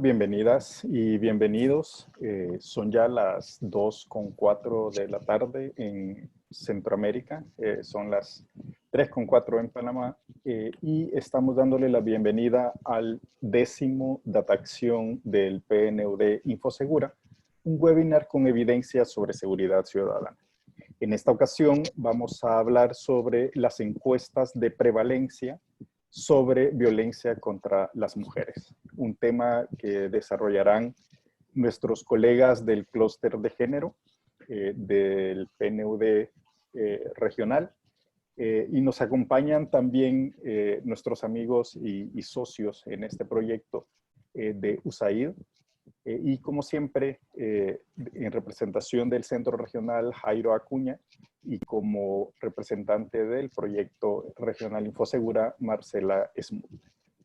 Bienvenidas y bienvenidos. Son ya las 2:04 de la tarde en Centroamérica. Son las 3:04 en Panamá. Y estamos dándole la bienvenida al 10º Dataacción del PNUD Infosegura, un webinar con evidencia sobre seguridad ciudadana. En esta ocasión vamos a hablar sobre las encuestas de prevalencia sobre violencia contra las mujeres, un tema que desarrollarán nuestros colegas del clúster de género del PNUD regional, y nos acompañan también nuestros amigos y socios en este proyecto de USAID, y como siempre, en representación del Centro Regional Jairo Acuña y como representante del Proyecto Regional Infosegura, Marcela Smoot.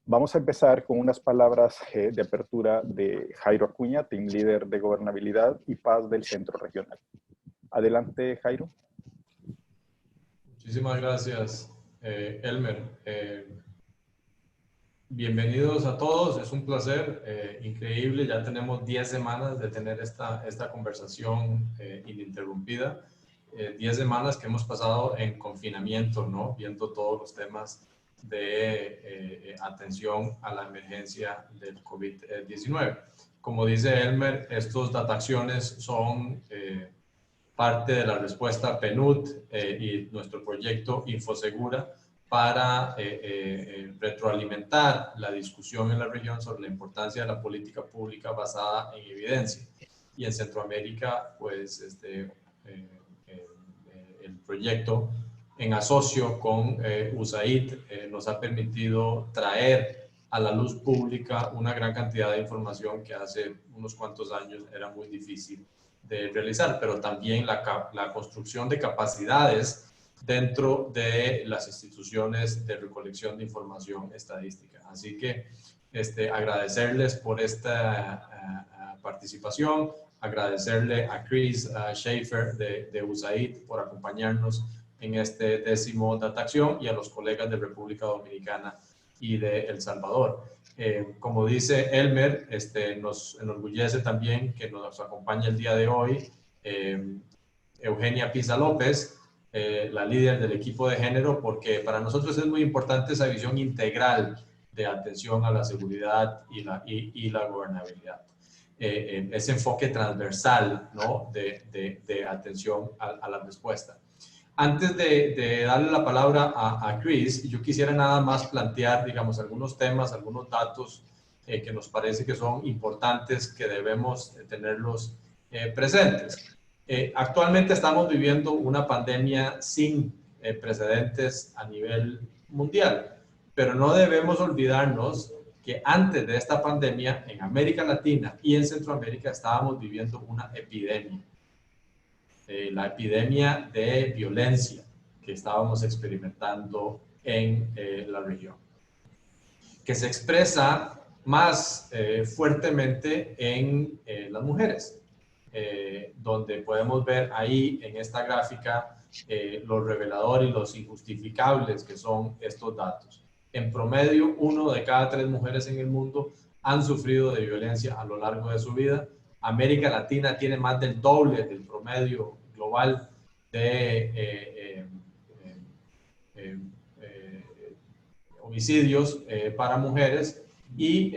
Vamos a empezar con unas palabras de apertura de Jairo Acuña, Team Leader de Gobernabilidad y Paz del Centro Regional. Adelante, Jairo. Muchísimas gracias, Elmer. Bienvenidos a todos, es un placer, increíble, ya tenemos 10 semanas de tener esta conversación ininterrumpida, 10 semanas que hemos pasado en confinamiento, ¿no? Viendo todos los temas de atención a la emergencia del COVID-19. Como dice Elmer, estos dataacciones son parte de la respuesta PNUD y nuestro proyecto Infosegura para retroalimentar la discusión en la región sobre la importancia de la política pública basada en evidencia. Y en Centroamérica, pues, el proyecto en asocio con USAID nos ha permitido traer a la luz pública una gran cantidad de información que hace unos cuantos años era muy difícil de realizar, pero también la construcción de capacidades dentro de las instituciones de recolección de información estadística. Así que agradecerles por esta participación, agradecerle a Chris Schaefer de USAID por acompañarnos en este 10º Dataacción y a los colegas de República Dominicana y de El Salvador. Como dice Elmer, nos enorgullece también que nos acompañe el día de hoy Eugenia Pisa López, la líder del equipo de género, porque para nosotros es muy importante esa visión integral de atención a la seguridad y la gobernabilidad. Ese enfoque transversal, ¿no? de atención a la respuesta. Antes de darle la palabra a Chris, yo quisiera nada más plantear, digamos, algunos temas, algunos datos que nos parece que son importantes, que debemos tenerlos presentes. Actualmente estamos viviendo una pandemia sin precedentes a nivel mundial, pero no debemos olvidarnos que antes de esta pandemia en América Latina y en Centroamérica estábamos viviendo una epidemia. La epidemia de violencia que estábamos experimentando en la región, que se expresa más fuertemente en las mujeres, donde podemos ver ahí en esta gráfica lo revelador y los injustificables que son estos datos. En promedio, 1 de cada 3 mujeres en el mundo han sufrido de violencia a lo largo de su vida. América Latina tiene más del doble del promedio global de homicidios para mujeres, y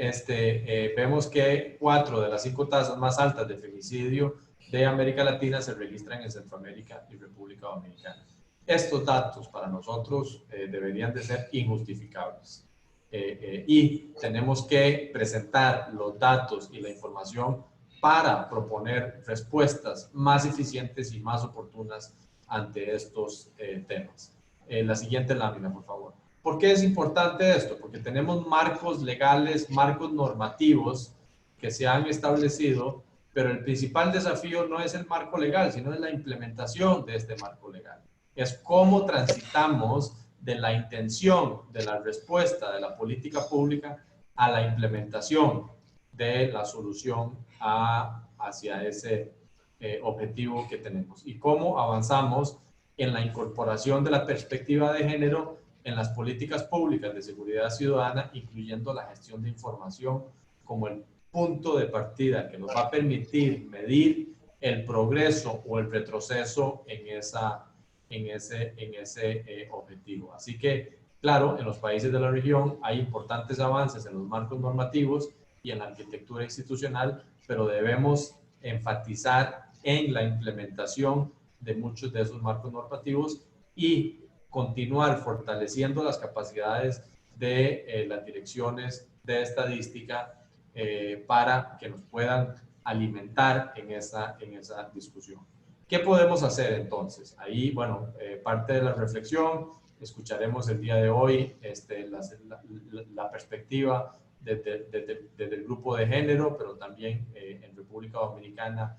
vemos que 4 de las 5 tasas más altas de femicidio de América Latina se registran en Centroamérica y República Dominicana. Estos datos para nosotros deberían de ser injustificables. Y tenemos que presentar los datos y la información para proponer respuestas más eficientes y más oportunas ante estos temas. La siguiente lámina, por favor. ¿Por qué es importante esto? Porque tenemos marcos legales, marcos normativos que se han establecido, pero el principal desafío no es el marco legal, sino es la implementación de este marco legal. Es cómo transitamos de la intención de la respuesta de la política pública a la implementación de la solución hacia ese objetivo que tenemos, y cómo avanzamos en la incorporación de la perspectiva de género en las políticas públicas de seguridad ciudadana, incluyendo la gestión de información como el punto de partida que nos va a permitir medir el progreso o el retroceso en ese objetivo. Así que, claro, en los países de la región hay importantes avances en los marcos normativos y en la arquitectura institucional, pero debemos enfatizar en la implementación de muchos de esos marcos normativos y continuar fortaleciendo las capacidades de las direcciones de estadística para que nos puedan alimentar en esa discusión. ¿Qué podemos hacer entonces? Ahí, bueno, parte de la reflexión, escucharemos el día de hoy la perspectiva desde el grupo de género, pero también en República Dominicana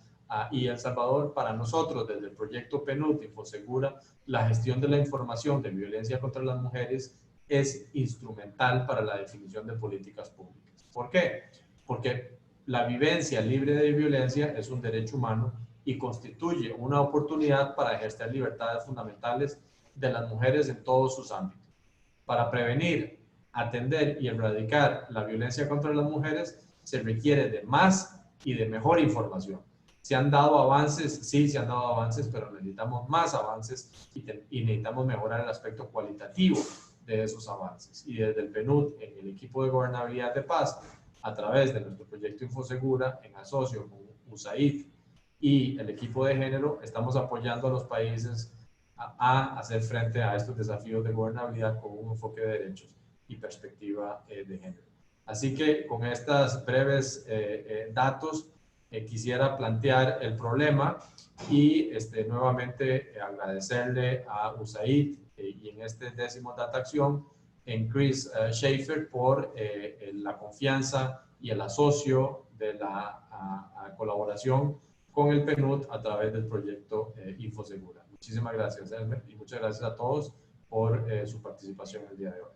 y El Salvador. Para nosotros, desde el proyecto PNUD, Infosegura, la gestión de la información de violencia contra las mujeres es instrumental para la definición de políticas públicas. ¿Por qué? Porque la vivencia libre de violencia es un derecho humano y constituye una oportunidad para ejercer libertades fundamentales de las mujeres en todos sus ámbitos. Para prevenir, atender y erradicar la violencia contra las mujeres se requiere de más y de mejor información. Se han dado avances, sí, se han dado avances, pero necesitamos más avances y necesitamos mejorar el aspecto cualitativo de esos avances. Y desde el PNUD, en el equipo de gobernabilidad de paz, a través de nuestro proyecto Infosegura, en asocio con USAID y el equipo de género, estamos apoyando a los países a hacer frente a estos desafíos de gobernabilidad con un enfoque de derechos y perspectiva de género. Así que con estos breves datos, quisiera plantear el problema y nuevamente agradecerle a USAID y en este 10º Data Acción en Chris Schaefer por la confianza y el asocio de la colaboración con el PNUD a través del proyecto Infosegura. Muchísimas gracias, Elmer, y muchas gracias a todos por su participación el día de hoy.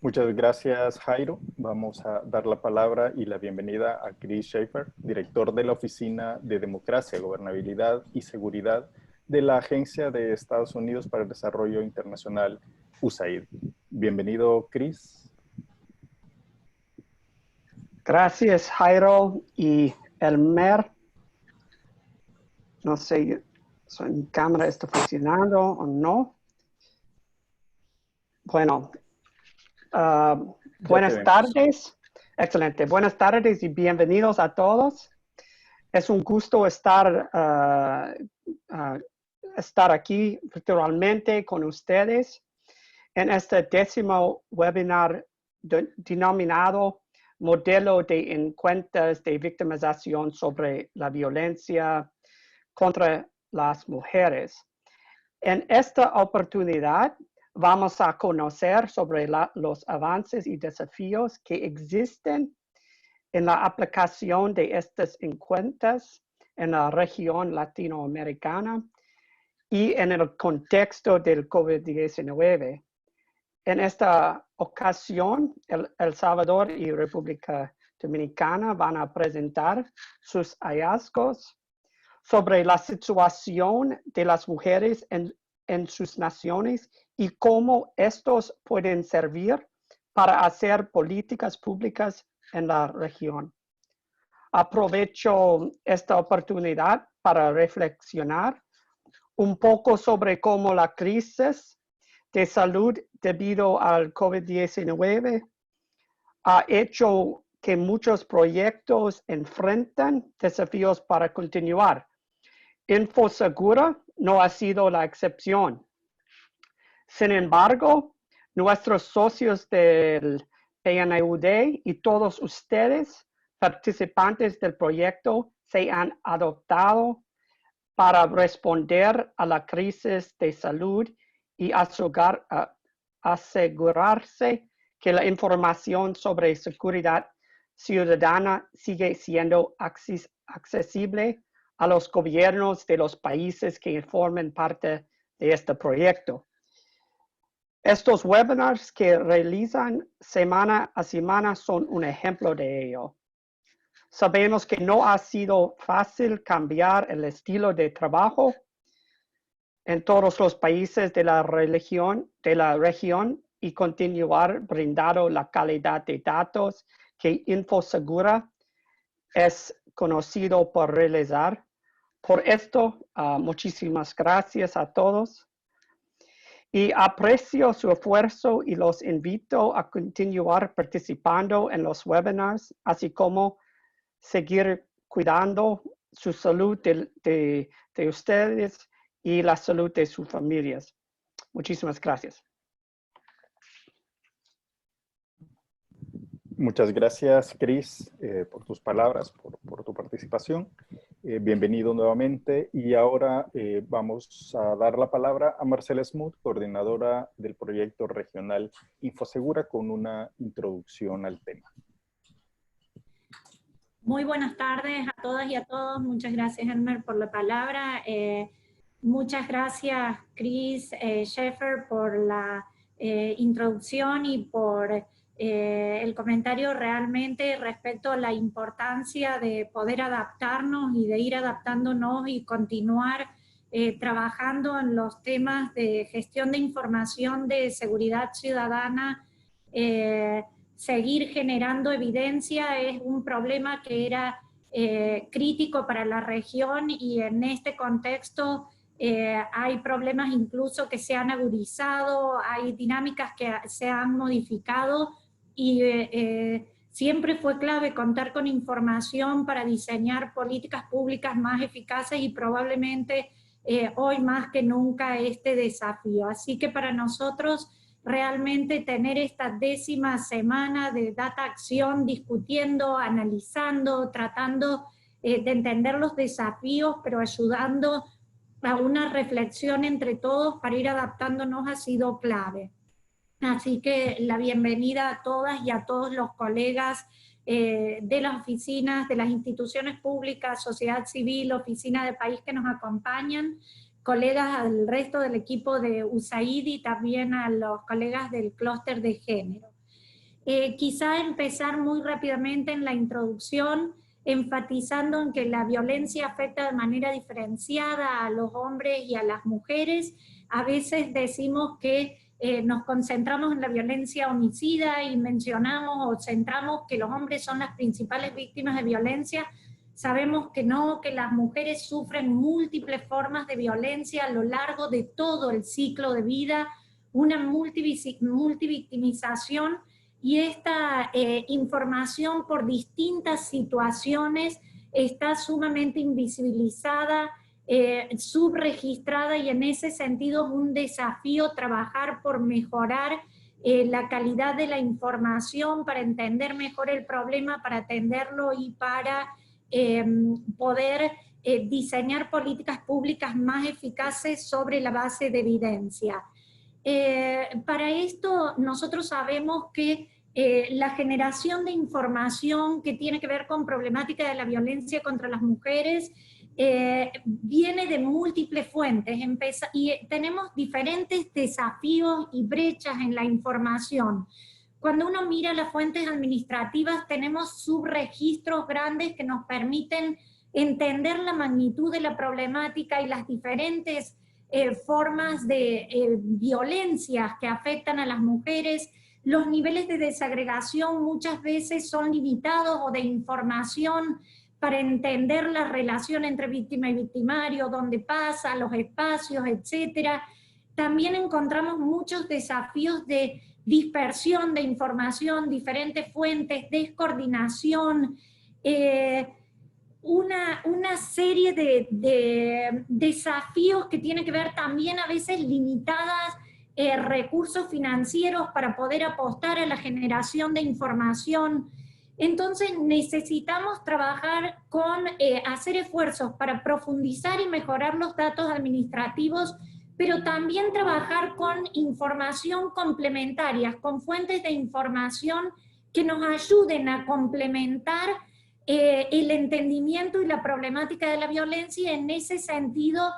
Muchas gracias, Jairo. Vamos a dar la palabra y la bienvenida a Chris Schaefer, director de la Oficina de Democracia, Gobernabilidad y Seguridad de la Agencia de Estados Unidos para el Desarrollo Internacional, USAID. Bienvenido, Chris. Gracias, Jairo y Elmer. No sé si mi cámara está funcionando o no. Bueno, buenas tardes. Excelente. Buenas tardes y bienvenidos a todos. Es un gusto estar aquí virtualmente con ustedes en este 10º webinar denominado Modelo de Encuestas de Victimización sobre la Violencia contra las Mujeres. En esta oportunidad vamos a conocer sobre los avances y desafíos que existen en la aplicación de estas encuestas en la región latinoamericana y en el contexto del COVID-19. En esta ocasión, El Salvador y República Dominicana van a presentar sus hallazgos sobre la situación de las mujeres en sus naciones y cómo estos pueden servir para hacer políticas públicas en la región. Aprovecho esta oportunidad para reflexionar un poco sobre cómo la crisis de salud debido al COVID-19 ha hecho que muchos proyectos enfrentan desafíos para continuar. Infosegura no ha sido la excepción. Sin embargo, nuestros socios del PNUD y todos ustedes, participantes del proyecto, se han adoptado para responder a la crisis de salud y asegurarse que la información sobre seguridad ciudadana sigue siendo accesible a los gobiernos de los países que forman parte de este proyecto. Estos webinars que realizan semana a semana son un ejemplo de ello. Sabemos que no ha sido fácil cambiar el estilo de trabajo en todos los países de la región y continuar brindando la calidad de datos que InfoSegura es conocido por realizar. Por esto, muchísimas gracias a todos. Y aprecio su esfuerzo y los invito a continuar participando en los webinars, así como seguir cuidando su salud de ustedes y la salud de sus familias. Muchísimas gracias. Muchas gracias, Chris, por tus palabras, por tu participación. Bienvenido nuevamente. Y ahora vamos a dar la palabra a Marcela Smoot, coordinadora del proyecto regional InfoSegura, con una introducción al tema. Muy buenas tardes a todas y a todos. Muchas gracias, Elmer, por la palabra. Muchas gracias, Chris Sheffer, por la introducción y por el comentario realmente respecto a la importancia de poder adaptarnos y de ir adaptándonos y continuar trabajando en los temas de gestión de información de seguridad ciudadana. Seguir generando evidencia es un problema que era crítico para la región, y en este contexto hay problemas incluso que se han agudizado, hay dinámicas que se han modificado, y siempre fue clave contar con información para diseñar políticas públicas más eficaces, y probablemente hoy más que nunca este desafío. Así que para nosotros realmente tener esta 10ª semana de Data Acción discutiendo, analizando, tratando de entender los desafíos, pero ayudando a una reflexión entre todos para ir adaptándonos ha sido clave. Así que la bienvenida a todas y a todos los colegas de las oficinas, de las instituciones públicas, sociedad civil, oficina de país que nos acompañan, colegas al resto del equipo de USAID y también a los colegas del clúster de género. Quizá empezar muy rápidamente en la introducción, enfatizando en que la violencia afecta de manera diferenciada a los hombres y a las mujeres. A veces decimos que nos concentramos en la violencia homicida y mencionamos o centramos que los hombres son las principales víctimas de violencia. Sabemos que no, que las mujeres sufren múltiples formas de violencia a lo largo de todo el ciclo de vida, una multivictimización, y esta información por distintas situaciones está sumamente invisibilizada, subregistrada, y en ese sentido es un desafío trabajar por mejorar la calidad de la información para entender mejor el problema, para atenderlo y para poder diseñar políticas públicas más eficaces sobre la base de evidencia. Para esto nosotros sabemos que la generación de información que tiene que ver con problemática de la violencia contra las mujeres viene de múltiples fuentes, y tenemos diferentes desafíos y brechas en la información. Cuando uno mira las fuentes administrativas, tenemos subregistros grandes que nos permiten entender la magnitud de la problemática y las diferentes formas de violencias que afectan a las mujeres. Los niveles de desagregación muchas veces son limitados, o de información para entender la relación entre víctima y victimario, dónde pasa, los espacios, etc. También encontramos muchos desafíos de dispersión de información, diferentes fuentes, descoordinación, una serie de desafíos que tienen que ver también a veces limitadas recursos financieros para poder apostar a la generación de información. Entonces necesitamos trabajar con hacer esfuerzos para profundizar y mejorar los datos administrativos, pero también trabajar con información complementaria, con fuentes de información que nos ayuden a complementar el entendimiento y la problemática de la violencia, y en ese sentido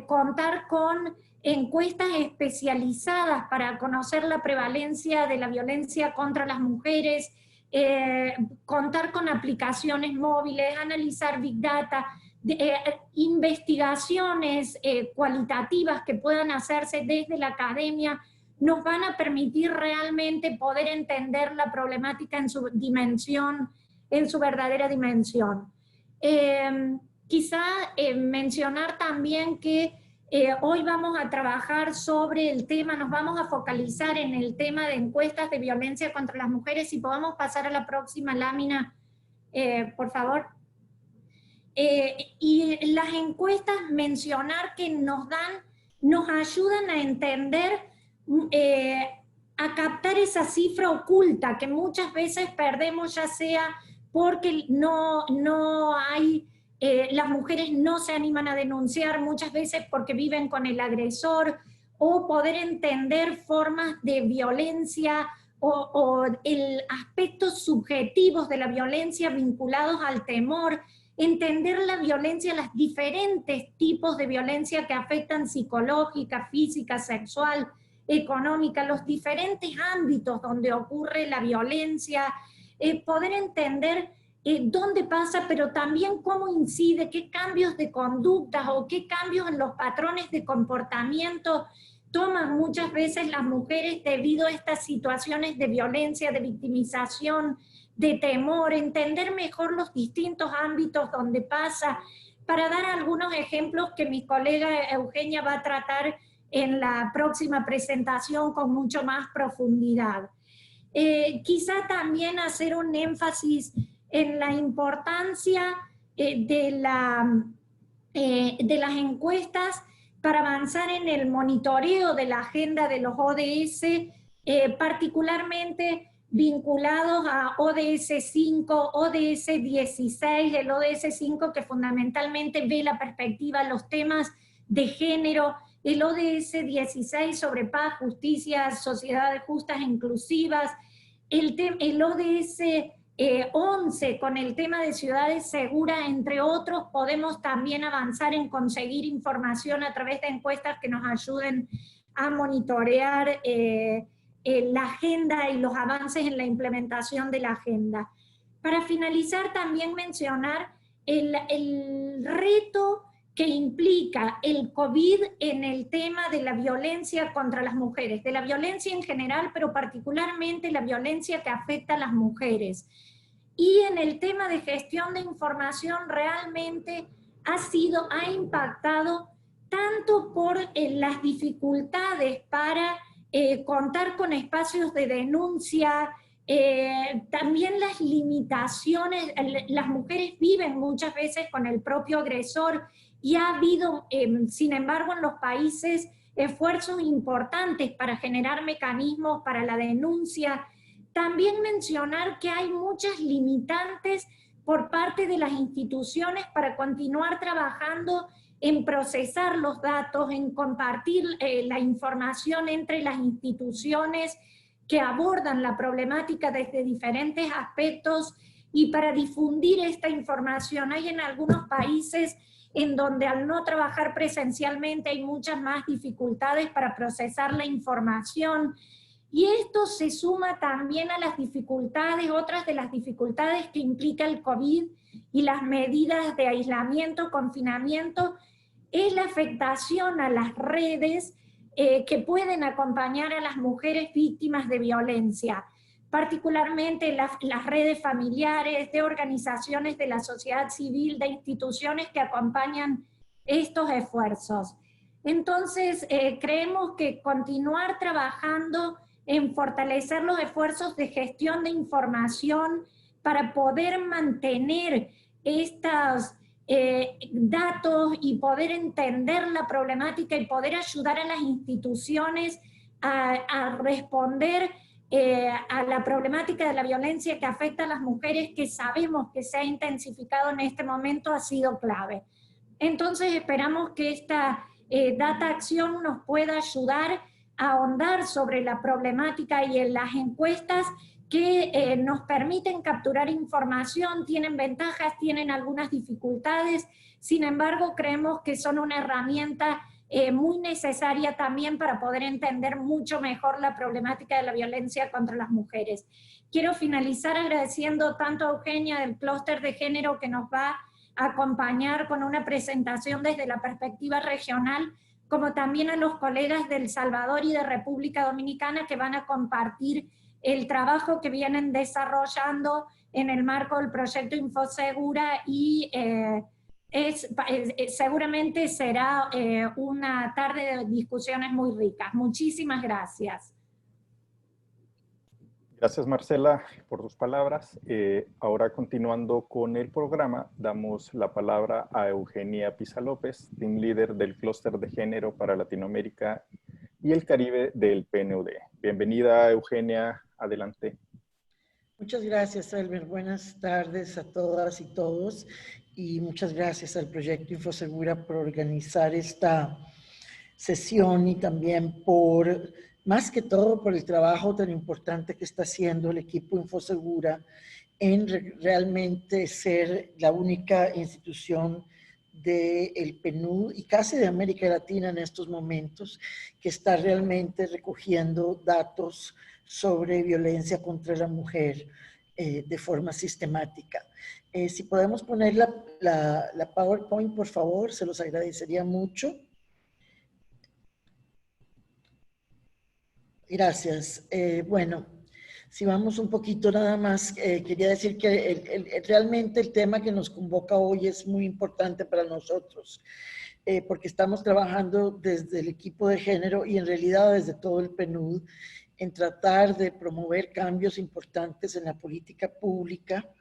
contar con encuestas especializadas para conocer la prevalencia de la violencia contra las mujeres, contar con aplicaciones móviles, analizar Big Data, investigaciones cualitativas que puedan hacerse desde la academia nos van a permitir realmente poder entender la problemática en su dimensión, en su verdadera dimensión. Quizá mencionar también que hoy vamos a trabajar sobre el tema, nos vamos a focalizar en el tema de encuestas de violencia contra las mujeres. Si podamos pasar a la próxima lámina, por favor. Y las encuestas, mencionar que nos ayudan a entender, a captar esa cifra oculta que muchas veces perdemos, ya sea porque no hay, las mujeres no se animan a denunciar, muchas veces porque viven con el agresor, o poder entender formas de violencia o aspectos subjetivos de la violencia vinculados al temor, entender la violencia, los diferentes tipos de violencia que afectan psicológica, física, sexual, económica, los diferentes ámbitos donde ocurre la violencia, poder entender dónde pasa, pero también cómo incide, qué cambios de conductas o qué cambios en los patrones de comportamiento toman muchas veces las mujeres debido a estas situaciones de violencia, de victimización, de temor, entender mejor los distintos ámbitos donde pasa, para dar algunos ejemplos que mi colega Eugenia va a tratar en la próxima presentación con mucho más profundidad. Quizá también hacer un énfasis en la importancia de las encuestas para avanzar en el monitoreo de la agenda de los ODS, particularmente vinculados a ODS 5, ODS 16, el ODS 5 que fundamentalmente ve la perspectiva, los temas de género, el ODS 16 sobre paz, justicia, sociedades justas e inclusivas, el ODS 11 con el tema de ciudades seguras, entre otros. Podemos también avanzar en conseguir información a través de encuestas que nos ayuden a monitorear la agenda y los avances en la implementación de la agenda. Para finalizar, también mencionar el reto que implica el COVID en el tema de la violencia contra las mujeres, de la violencia en general, pero particularmente la violencia que afecta a las mujeres. Y en el tema de gestión de información realmente ha impactado tanto por las dificultades para contar con espacios de denuncia, también las limitaciones. Las mujeres viven muchas veces con el propio agresor y ha habido, sin embargo, en los países esfuerzos importantes para generar mecanismos para la denuncia. También mencionar que hay muchas limitantes por parte de las instituciones para continuar trabajando en procesar los datos, en compartir la información entre las instituciones que abordan la problemática desde diferentes aspectos y para difundir esta información. Hay en algunos países en donde al no trabajar presencialmente hay muchas más dificultades para procesar la información. Y esto se suma también a las dificultades, otras de las dificultades que implica el COVID y las medidas de aislamiento, confinamiento, es la afectación a las redes que pueden acompañar a las mujeres víctimas de violencia, particularmente las redes familiares, de organizaciones de la sociedad civil, de instituciones que acompañan estos esfuerzos. Entonces, creemos que continuar trabajando en fortalecer los esfuerzos de gestión de información para poder mantener estos datos y poder entender la problemática y poder ayudar a las instituciones a responder a la problemática de la violencia que afecta a las mujeres, que sabemos que se ha intensificado en este momento, ha sido clave. Entonces esperamos que esta Data Acción nos pueda ayudar a ahondar sobre la problemática y en las encuestas que nos permiten capturar información, tienen ventajas, tienen algunas dificultades, sin embargo creemos que son una herramienta muy necesaria también para poder entender mucho mejor la problemática de la violencia contra las mujeres. Quiero finalizar agradeciendo tanto a Eugenia del Clúster de Género que nos va a acompañar con una presentación desde la perspectiva regional, como también a los colegas de El Salvador y de República Dominicana que van a compartir el trabajo que vienen desarrollando en el marco del proyecto Infosegura y seguramente será una tarde de discusiones muy ricas. Muchísimas gracias. Gracias, Marcela, por tus palabras. Ahora, continuando con el programa, damos la palabra a Eugenia Pisa López, Team Leader del Clúster de Género para Latinoamérica y el Caribe del PNUD. Bienvenida, Eugenia. Adelante. Muchas gracias, Elmer. Buenas tardes a todas y todos. Y muchas gracias al Proyecto Infosegura por organizar esta sesión y también por, más que todo, por el trabajo tan importante que está haciendo el equipo Infosegura en realmente ser la única institución del PNUD y casi de América Latina en estos momentos que está realmente recogiendo datos sobre violencia contra la mujer de forma sistemática. Si podemos poner la PowerPoint, por favor, se los agradecería mucho. Gracias. Bueno, si vamos un poquito nada más, quería decir que realmente el tema que nos convoca hoy es muy importante para nosotros, porque estamos trabajando desde el equipo de género y en realidad desde todo el PNUD en tratar de promover cambios importantes en la política pública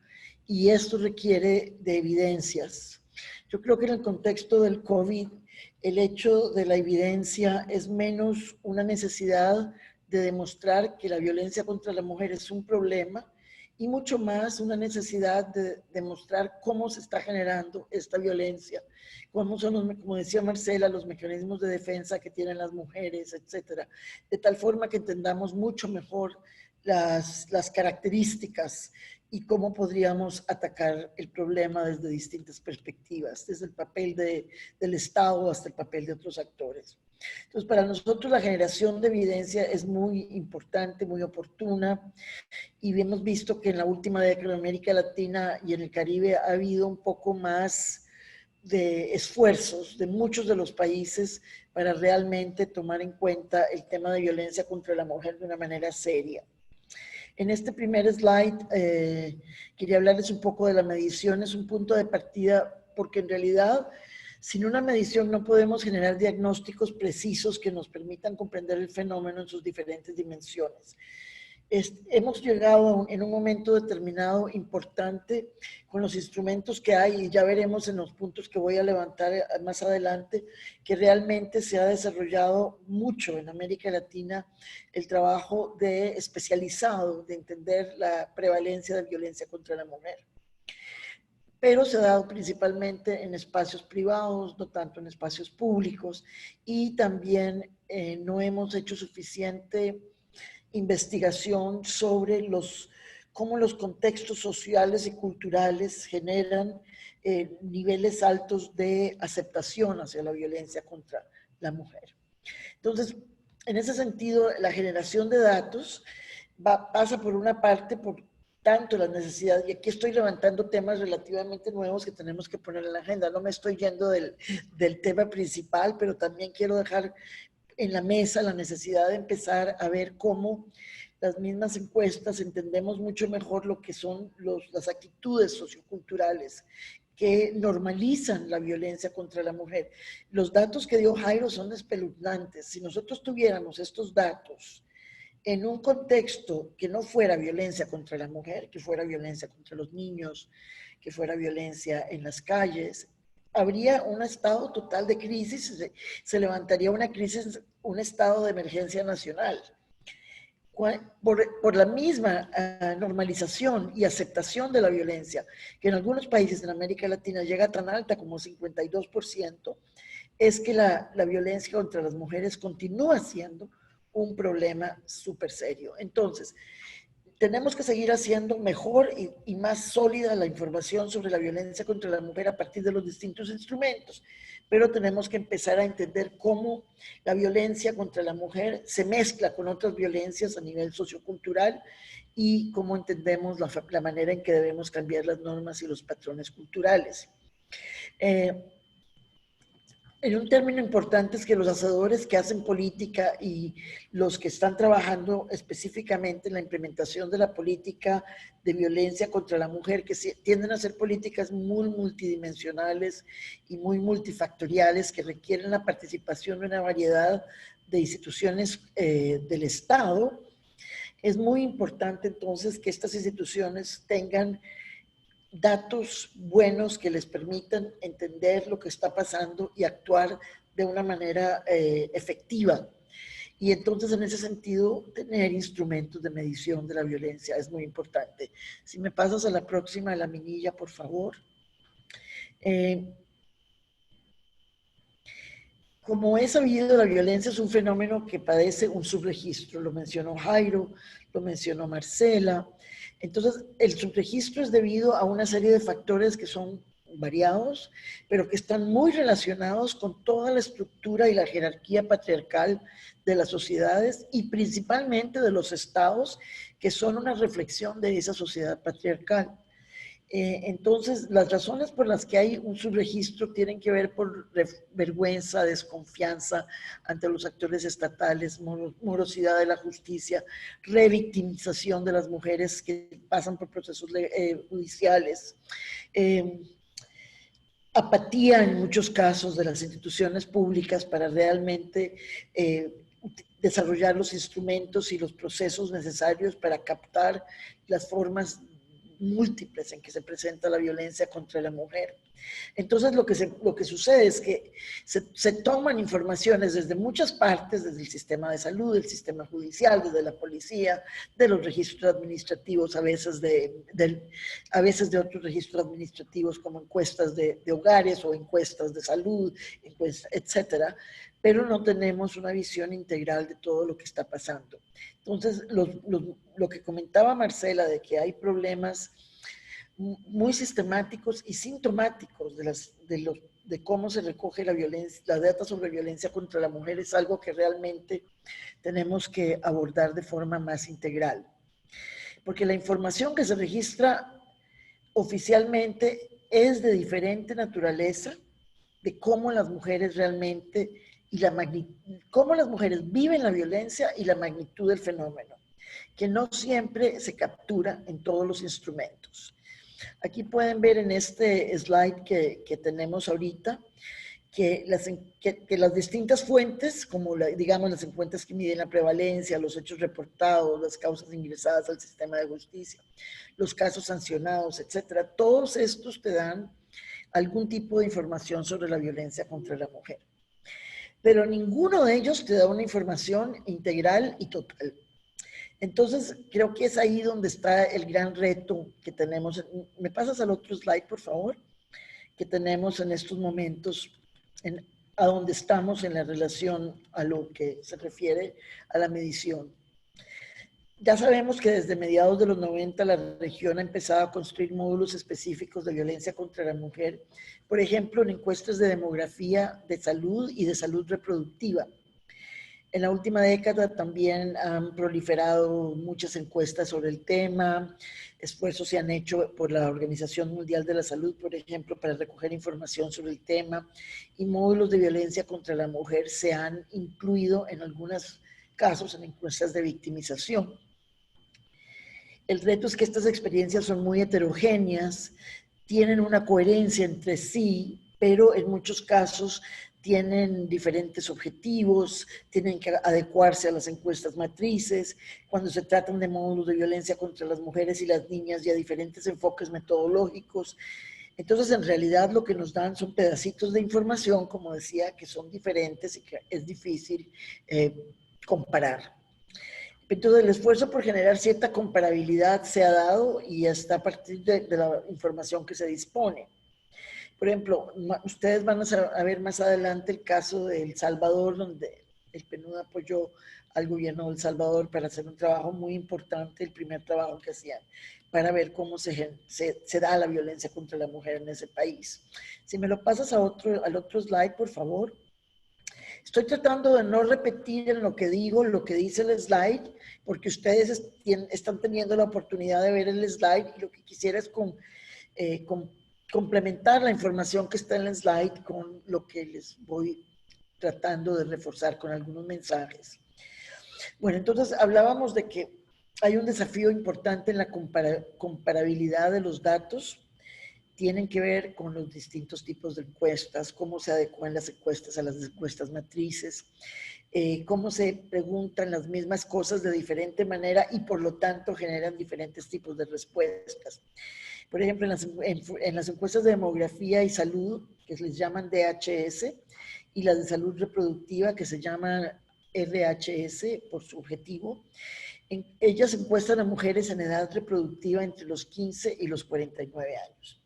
y esto requiere de evidencias. Yo creo que en el contexto del COVID, el hecho de la evidencia es menos una necesidad de demostrar que la violencia contra la mujer es un problema y mucho más una necesidad de demostrar cómo se está generando esta violencia, cómo son, como decía Marcela, los mecanismos de defensa que tienen las mujeres, etcétera, de tal forma que entendamos mucho mejor las características y cómo podríamos atacar el problema desde distintas perspectivas, desde el papel del Estado hasta el papel de otros actores. Entonces, para nosotros la generación de evidencia es muy importante, muy oportuna, y hemos visto que en la última década en América Latina y en el Caribe ha habido un poco más de esfuerzos de muchos de los países para realmente tomar en cuenta el tema de violencia contra la mujer de una manera seria. En este primer slide quería hablarles un poco de la medición. Es un punto de partida porque en realidad sin una medición no podemos generar diagnósticos precisos que nos permitan comprender el fenómeno en sus diferentes dimensiones. Hemos llegado en un momento determinado importante con los instrumentos que hay y ya veremos en los puntos que voy a levantar más adelante que realmente se ha desarrollado mucho en América Latina el trabajo especializado de entender la prevalencia de violencia contra la mujer. Pero se ha dado principalmente en espacios privados, no tanto en espacios públicos y también no hemos hecho suficiente investigación sobre cómo los contextos sociales y culturales generan niveles altos de aceptación hacia la violencia contra la mujer. Entonces, en ese sentido, la generación de datos pasa por una parte por tanto la necesidad, y aquí estoy levantando temas relativamente nuevos que tenemos que poner en la agenda. No me estoy yendo del tema principal, pero también quiero dejar en la mesa la necesidad de empezar a ver cómo las mismas encuestas entendemos mucho mejor lo que son las actitudes socioculturales que normalizan la violencia contra la mujer. Los datos que dio Jairo son espeluznantes. Si nosotros tuviéramos estos datos en un contexto que no fuera violencia contra la mujer, que fuera violencia contra los niños, que fuera violencia en las calles, habría un estado total de crisis, se levantaría una crisis, un estado de emergencia nacional. Por la misma normalización y aceptación de la violencia, que en algunos países en América Latina llega tan alta como 52%, es que la violencia contra las mujeres continúa siendo un problema súper serio. Entonces, tenemos que seguir haciendo mejor y más sólida la información sobre la violencia contra la mujer a partir de los distintos instrumentos, pero tenemos que empezar a entender cómo la violencia contra la mujer se mezcla con otras violencias a nivel sociocultural y cómo entendemos la manera en que debemos cambiar las normas y los patrones culturales. un término importante es que los hacedores que hacen política y los que están trabajando específicamente en la implementación de la política de violencia contra la mujer, que tienden a hacer políticas muy multidimensionales y muy multifactoriales, que requieren la participación de una variedad de instituciones del Estado, es muy importante entonces que estas instituciones tengan datos buenos que les permitan entender lo que está pasando y actuar de una manera efectiva. Y entonces, en ese sentido, tener instrumentos de medición de la violencia es muy importante. Si me pasas a la próxima, a la minilla, por favor. Como es sabido, la violencia es un fenómeno que padece un subregistro. Lo mencionó Jairo, lo mencionó Marcela. Entonces, el subregistro es debido a una serie de factores que son variados, pero que están muy relacionados con toda la estructura y la jerarquía patriarcal de las sociedades y principalmente de los estados, que son una reflexión de esa sociedad patriarcal. Entonces, las razones por las que hay un subregistro tienen que ver por vergüenza, desconfianza ante los actores estatales, morosidad de la justicia, revictimización de las mujeres que pasan por procesos judiciales, apatía en muchos casos de las instituciones públicas para realmente desarrollar los instrumentos y los procesos necesarios para captar las formas múltiples en que se presenta la violencia contra la mujer. Entonces lo que sucede es que se toman informaciones desde muchas partes, desde el sistema de salud, del sistema judicial, desde la policía, de los registros administrativos, a veces de otros registros administrativos como encuestas de hogares o encuestas de salud, etcétera, pero no tenemos una visión integral de todo lo que está pasando. Entonces, lo que comentaba Marcela de que hay problemas muy sistemáticos y sintomáticos de cómo se recoge la violencia, la data sobre violencia contra la mujer es algo que realmente tenemos que abordar de forma más integral. Porque la información que se registra oficialmente es de diferente naturaleza, de cómo las mujeres realmente y cómo las mujeres viven la violencia y la magnitud del fenómeno, que no siempre se captura en todos los instrumentos. Aquí pueden ver en este slide que tenemos ahorita que las distintas fuentes, como digamos las fuentes que miden la prevalencia, los hechos reportados, las causas ingresadas al sistema de justicia, los casos sancionados, etcétera, todos estos te dan algún tipo de información sobre la violencia contra la mujer. Pero ninguno de ellos te da una información integral y total. Entonces, creo que es ahí donde está el gran reto que tenemos. ¿Me pasas al otro slide, por favor? Que tenemos en estos momentos, a donde estamos en la relación a lo que se refiere a la medición. Ya sabemos que desde mediados de los 90 la región ha empezado a construir módulos específicos de violencia contra la mujer, por ejemplo, en encuestas de demografía, de salud y de salud reproductiva. En la última década también han proliferado muchas encuestas sobre el tema, esfuerzos se han hecho por la Organización Mundial de la Salud, por ejemplo, para recoger información sobre el tema, y módulos de violencia contra la mujer se han incluido en algunos casos en encuestas de victimización. El reto es que estas experiencias son muy heterogéneas, tienen una coherencia entre sí, pero en muchos casos tienen diferentes objetivos, tienen que adecuarse a las encuestas matrices, cuando se tratan de módulos de violencia contra las mujeres y las niñas y a diferentes enfoques metodológicos. Entonces, en realidad lo que nos dan son pedacitos de información, como decía, que son diferentes y que es difícil comparar. Entonces, el esfuerzo por generar cierta comparabilidad se ha dado y está a partir de la información que se dispone. Por ejemplo, ustedes van a ver más adelante el caso de El Salvador, donde el PNUD apoyó al gobierno de El Salvador para hacer un trabajo muy importante, el primer trabajo que hacían, para ver cómo se da la violencia contra la mujer en ese país. Si me lo pasas al otro slide, por favor. Estoy tratando de no repetir en lo que digo, lo que dice el slide, porque ustedes están teniendo la oportunidad de ver el slide y lo que quisiera es complementar la información que está en el slide con lo que les voy tratando de reforzar con algunos mensajes. Bueno, entonces hablábamos de que hay un desafío importante en la comparabilidad de los datos. Tienen que ver con los distintos tipos de encuestas, cómo se adecuan las encuestas a las encuestas matrices, cómo se preguntan las mismas cosas de diferente manera y por lo tanto generan diferentes tipos de respuestas. Por ejemplo, en las encuestas de demografía y salud, que les llaman DHS, y las de salud reproductiva, que se llaman RHS por su objetivo, ellas encuestan a mujeres en edad reproductiva entre los 15 y los 49 años.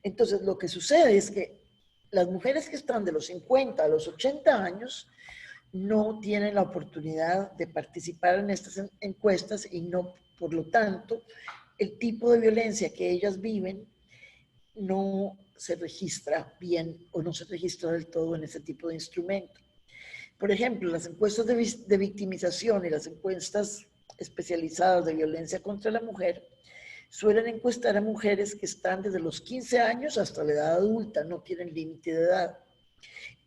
Entonces, lo que sucede es que las mujeres que están de los 50 a los 80 años no tienen la oportunidad de participar en estas encuestas y no, por lo tanto, el tipo de violencia que ellas viven no se registra bien o no se registra del todo en ese tipo de instrumento. Por ejemplo, las encuestas de victimización y las encuestas especializadas de violencia contra la mujer suelen encuestar a mujeres que están desde los 15 años hasta la edad adulta, no tienen límite de edad.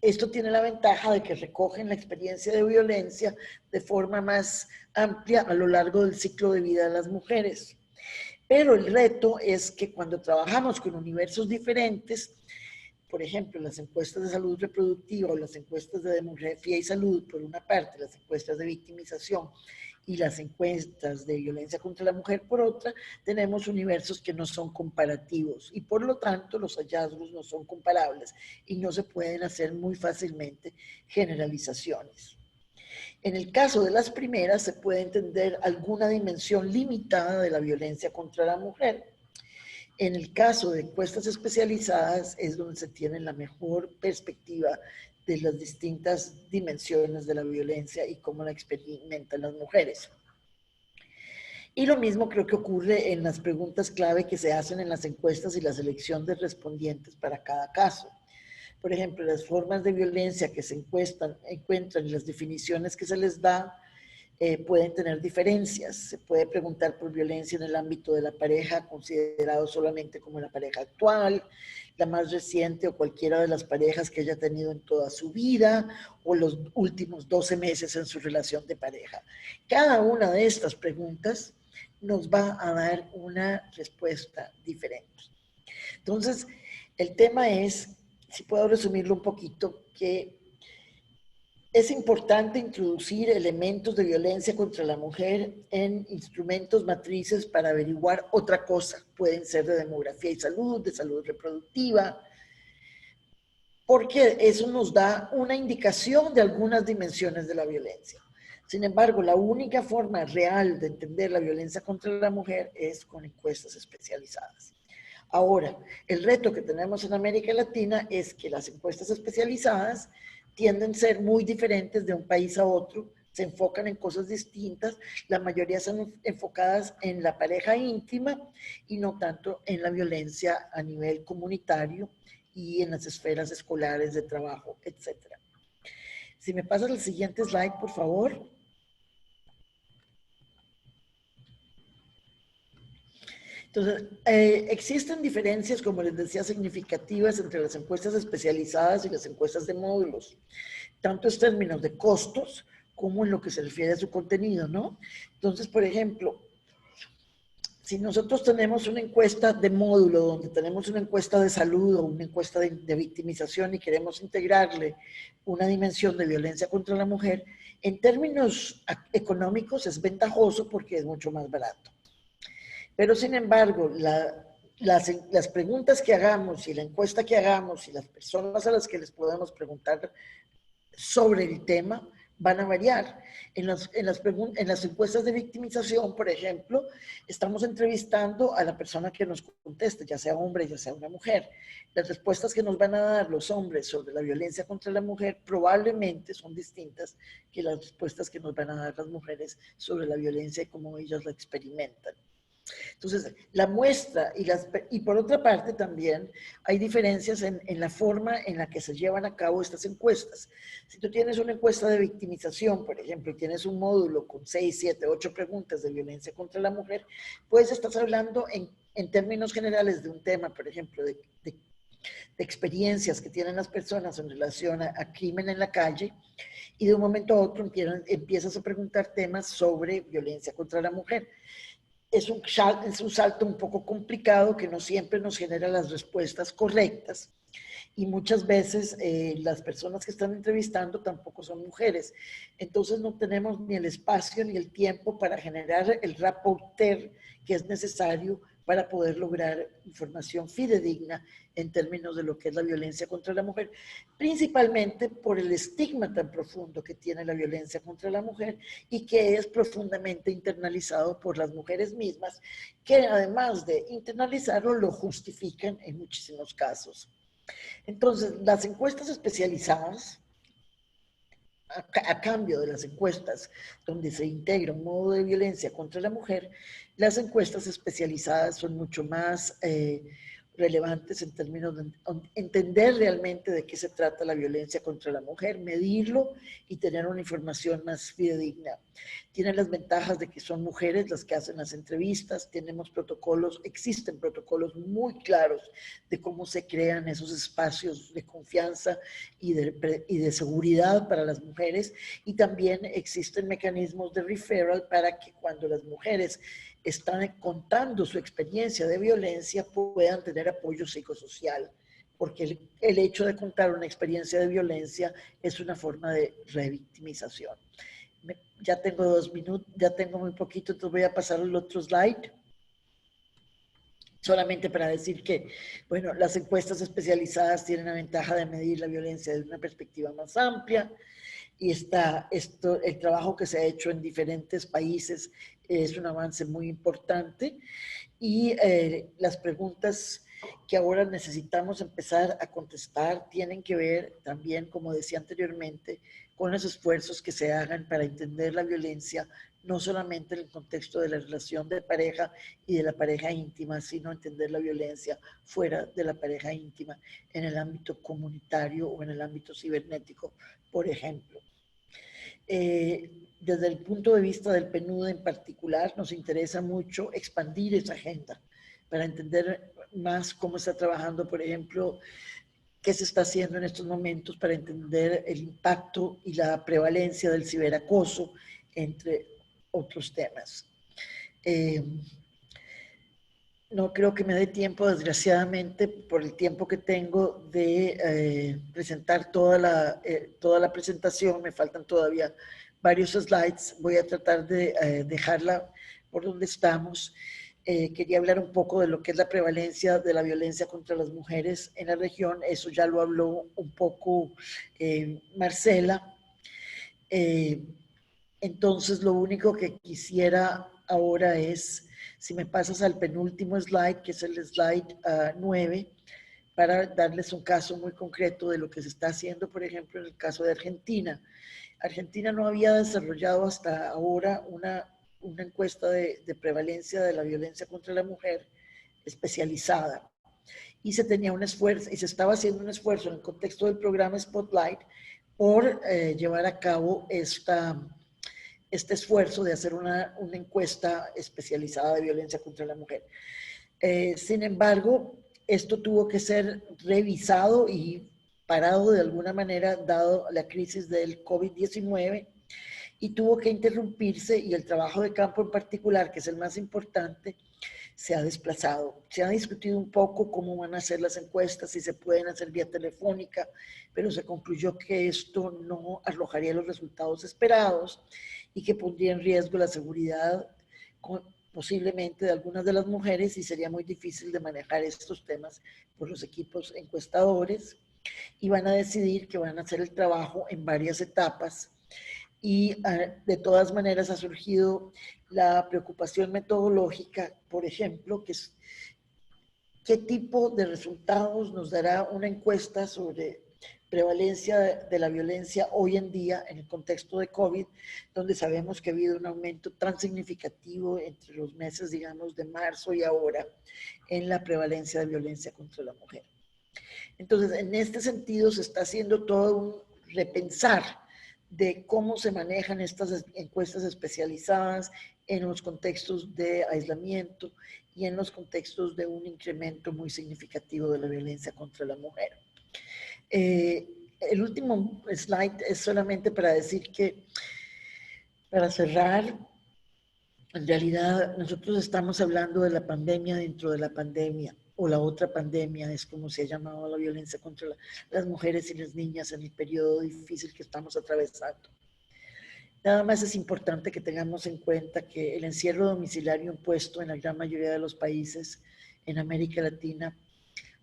Esto tiene la ventaja de que recogen la experiencia de violencia de forma más amplia a lo largo del ciclo de vida de las mujeres. Pero el reto es que cuando trabajamos con universos diferentes, por ejemplo, las encuestas de salud reproductiva o las encuestas de demografía y salud, por una parte, las encuestas de victimización y las encuestas de violencia contra la mujer, por otra, tenemos universos que no son comparativos y por lo tanto los hallazgos no son comparables y no se pueden hacer muy fácilmente generalizaciones. En el caso de las primeras se puede entender alguna dimensión limitada de la violencia contra la mujer. En el caso de encuestas especializadas es donde se tiene la mejor perspectiva de las distintas dimensiones de la violencia y cómo la experimentan las mujeres. Y lo mismo creo que ocurre en las preguntas clave que se hacen en las encuestas y la selección de respondientes para cada caso. Por ejemplo, las formas de violencia que se encuentran y las definiciones que se les da pueden tener diferencias. Se puede preguntar por violencia en el ámbito de la pareja, considerado solamente como la pareja actual, la más reciente o cualquiera de las parejas que haya tenido en toda su vida, o los últimos 12 meses en su relación de pareja. Cada una de estas preguntas nos va a dar una respuesta diferente. Entonces, el tema es, si puedo resumirlo un poquito, que es importante introducir elementos de violencia contra la mujer en instrumentos matrices para averiguar otra cosa. Pueden ser de demografía y salud, de salud reproductiva, porque eso nos da una indicación de algunas dimensiones de la violencia. Sin embargo, la única forma real de entender la violencia contra la mujer es con encuestas especializadas. Ahora, el reto que tenemos en América Latina es que las encuestas especializadas tienden a ser muy diferentes de un país a otro, se enfocan en cosas distintas, la mayoría son enfocadas en la pareja íntima y no tanto en la violencia a nivel comunitario y en las esferas escolares de trabajo, etc. Si me pasas el siguiente slide, por favor. Entonces, existen diferencias, como les decía, significativas entre las encuestas especializadas y las encuestas de módulos, tanto en términos de costos como en lo que se refiere a su contenido, ¿no? Entonces, por ejemplo, si nosotros tenemos una encuesta de módulo, donde tenemos una encuesta de salud o una encuesta de victimización y queremos integrarle una dimensión de violencia contra la mujer, en términos económicos es ventajoso porque es mucho más barato. Pero sin embargo, las preguntas que hagamos y la encuesta que hagamos y las personas a las que les podemos preguntar sobre el tema van a variar. En las encuestas de victimización, por ejemplo, estamos entrevistando a la persona que nos conteste, ya sea hombre, ya sea una mujer. Las respuestas que nos van a dar los hombres sobre la violencia contra la mujer probablemente son distintas que las respuestas que nos van a dar las mujeres sobre la violencia y cómo ellas la experimentan. Entonces, la muestra y por otra parte también hay diferencias en la forma en la que se llevan a cabo estas encuestas. Si tú tienes una encuesta de victimización, por ejemplo, y tienes un módulo con 6, 7, 8 preguntas de violencia contra la mujer, pues estás hablando en en términos generales de un tema, por ejemplo, de experiencias que tienen las personas en relación a crimen en la calle, y de un momento a otro empiezas a preguntar temas sobre violencia contra la mujer. Es un salto un poco complicado que no siempre nos genera las respuestas correctas, y muchas veces las personas que están entrevistando tampoco son mujeres. Entonces no tenemos ni el espacio ni el tiempo para generar el rapporteur que es necesario para poder lograr información fidedigna en términos de lo que es la violencia contra la mujer, principalmente por el estigma tan profundo que tiene la violencia contra la mujer y que es profundamente internalizado por las mujeres mismas, que además de internalizarlo, lo justifican en muchísimos casos. Entonces, las encuestas especializadas, a cambio de las encuestas donde se integra un modo de violencia contra la mujer, las encuestas especializadas son mucho más relevantes en términos de entender realmente de qué se trata la violencia contra la mujer, medirlo y tener una información más fidedigna. Tienen las ventajas de que son mujeres las que hacen las entrevistas, tenemos protocolos, existen protocolos muy claros de cómo se crean esos espacios de confianza y de seguridad para las mujeres, y también existen mecanismos de referral para que cuando las mujeres están contando su experiencia de violencia puedan tener apoyo psicosocial, porque el hecho de contar una experiencia de violencia es una forma de revictimización. Ya tengo 2 minutos, ya tengo muy poquito, entonces voy a pasar al otro slide. Solamente para decir que, bueno, las encuestas especializadas tienen la ventaja de medir la violencia desde una perspectiva más amplia, y el trabajo que se ha hecho en diferentes países es un avance muy importante, y las preguntas que ahora necesitamos empezar a contestar tienen que ver también, como decía anteriormente, con los esfuerzos que se hagan para entender la violencia, no solamente en el contexto de la relación de pareja y de la pareja íntima, sino entender la violencia fuera de la pareja íntima, en el ámbito comunitario o en el ámbito cibernético, por ejemplo. Desde el punto de vista del PNUD en particular, nos interesa mucho expandir esa agenda para entender más cómo está trabajando, por ejemplo, qué se está haciendo en estos momentos para entender el impacto y la prevalencia del ciberacoso, entre otros temas. No creo que me dé tiempo, desgraciadamente, por el tiempo que tengo, de presentar toda la presentación. Me faltan todavía varios slides. Voy a tratar de dejarla por donde estamos. Quería hablar un poco de lo que es la prevalencia de la violencia contra las mujeres en la región. Eso ya lo habló un poco Marcela. Entonces, lo único que quisiera ahora es, si me pasas al penúltimo slide, que es el slide 9, para darles un caso muy concreto de lo que se está haciendo, por ejemplo, en el caso de Argentina. Argentina no había desarrollado hasta ahora una encuesta de prevalencia de la violencia contra la mujer especializada. Y se tenía un esfuerzo, y se estaba haciendo un esfuerzo en el contexto del programa Spotlight por llevar a cabo este esfuerzo de hacer una encuesta especializada de violencia contra la mujer. Sin embargo, esto tuvo que ser revisado y parado de alguna manera, dado la crisis del COVID-19, y tuvo que interrumpirse, y el trabajo de campo en particular, que es el más importante, se ha desplazado. Se ha discutido un poco cómo van a ser las encuestas, si se pueden hacer vía telefónica, pero se concluyó que esto no arrojaría los resultados esperados y que pondría en riesgo la seguridad posiblemente de algunas de las mujeres, y sería muy difícil de manejar estos temas por los equipos encuestadores, y van a decidir que van a hacer el trabajo en varias etapas. Y de todas maneras ha surgido la preocupación metodológica, por ejemplo, que es qué tipo de resultados nos dará una encuesta sobre prevalencia de la violencia hoy en día en el contexto de COVID, donde sabemos que ha habido un aumento tan significativo entre los meses, digamos, de marzo y ahora en la prevalencia de violencia contra la mujer. Entonces, en este sentido se está haciendo todo un repensar de cómo se manejan estas encuestas especializadas en los contextos de aislamiento y en los contextos de un incremento muy significativo de la violencia contra la mujer. El último slide es solamente para decir que, para cerrar, en realidad nosotros estamos hablando de la pandemia dentro de la pandemia, o la otra pandemia, es como se ha llamado la violencia contra las mujeres y las niñas en el periodo difícil que estamos atravesando. Nada más es importante que tengamos en cuenta que el encierro domiciliario impuesto en la gran mayoría de los países en América Latina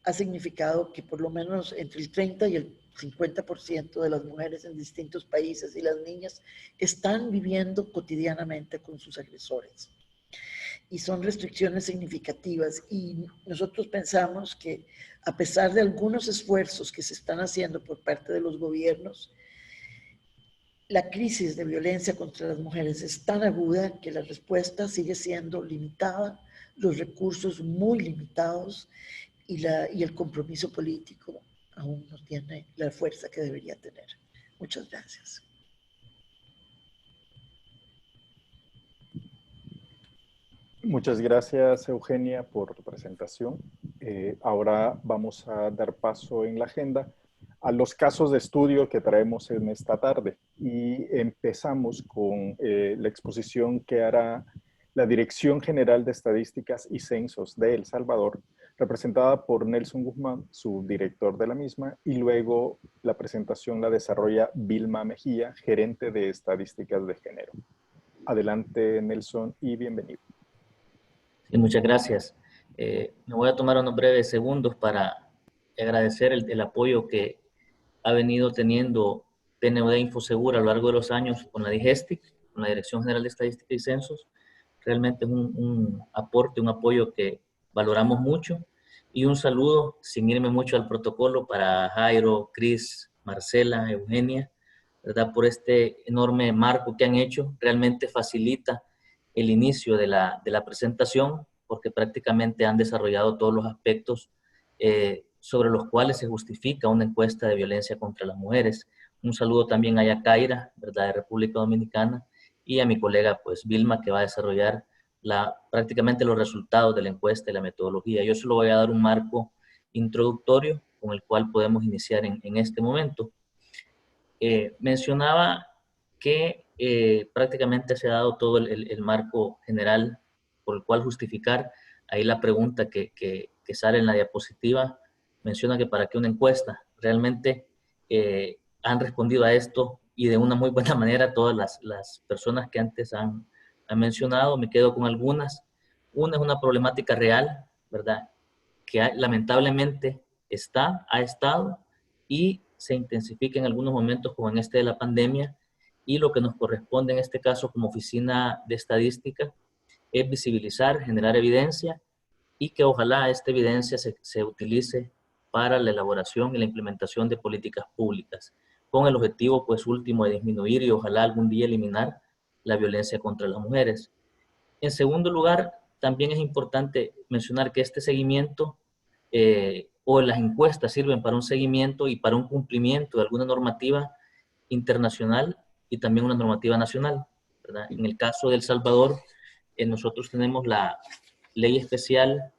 ha significado que por lo menos entre el 30 y el 50% de las mujeres en distintos países y las niñas están viviendo cotidianamente con sus agresores. Y son restricciones significativas, y nosotros pensamos que a pesar de algunos esfuerzos que se están haciendo por parte de los gobiernos, la crisis de violencia contra las mujeres es tan aguda que la respuesta sigue siendo limitada, los recursos muy limitados, y el compromiso político aún no tiene la fuerza que debería tener. Muchas gracias. Muchas gracias, Eugenia, por tu presentación. Ahora vamos a dar paso en la agenda a los casos de estudio que traemos en esta tarde. Y empezamos con la exposición que hará la Dirección General de Estadísticas y Censos de El Salvador, representada por Nelson Guzmán, subdirector de la misma, y luego la presentación la desarrolla Vilma Mejía, gerente de Estadísticas de Género. Adelante, Nelson, y bienvenido. Sí, muchas gracias. Me voy a tomar unos breves segundos para agradecer el apoyo que ha venido teniendo PNUD Infosegura a lo largo de los años con la DIGESTIC, con la Dirección General de Estadística y Censos. Realmente es un aporte, un apoyo que valoramos mucho. Y un saludo, sin irme mucho al protocolo, para Jairo, Cris, Marcela, Eugenia, ¿verdad? Por este enorme marco que han hecho. Realmente facilita el inicio de la presentación, porque prácticamente han desarrollado todos los aspectos sobre los cuales se justifica una encuesta de violencia contra las mujeres. Un saludo también a Yacaira, ¿verdad?, de República Dominicana, y a mi colega, pues, Vilma, que va a desarrollar prácticamente los resultados de la encuesta y la metodología. Yo solo voy a dar un marco introductorio con el cual podemos iniciar en este momento. Mencionaba que prácticamente se ha dado todo el marco general por el cual justificar. Ahí la pregunta que sale en la diapositiva menciona que para qué una encuesta. Realmente han respondido a esto, y de una muy buena manera, todas las personas que antes han mencionado. Me quedo con algunas. Una es una problemática real, ¿verdad?, que lamentablemente ha estado y se intensifica en algunos momentos como en este de la pandemia, y lo que nos corresponde en este caso como Oficina de Estadística es visibilizar, generar evidencia, y que ojalá esta evidencia se utilice para la elaboración y la implementación de políticas públicas, con el objetivo, pues, último de disminuir y ojalá algún día eliminar la violencia contra las mujeres. En segundo lugar, también es importante mencionar que este seguimiento o las encuestas sirven para un seguimiento y para un cumplimiento de alguna normativa internacional y también una normativa nacional, ¿verdad? En el caso de El Salvador, nosotros tenemos la Ley Especial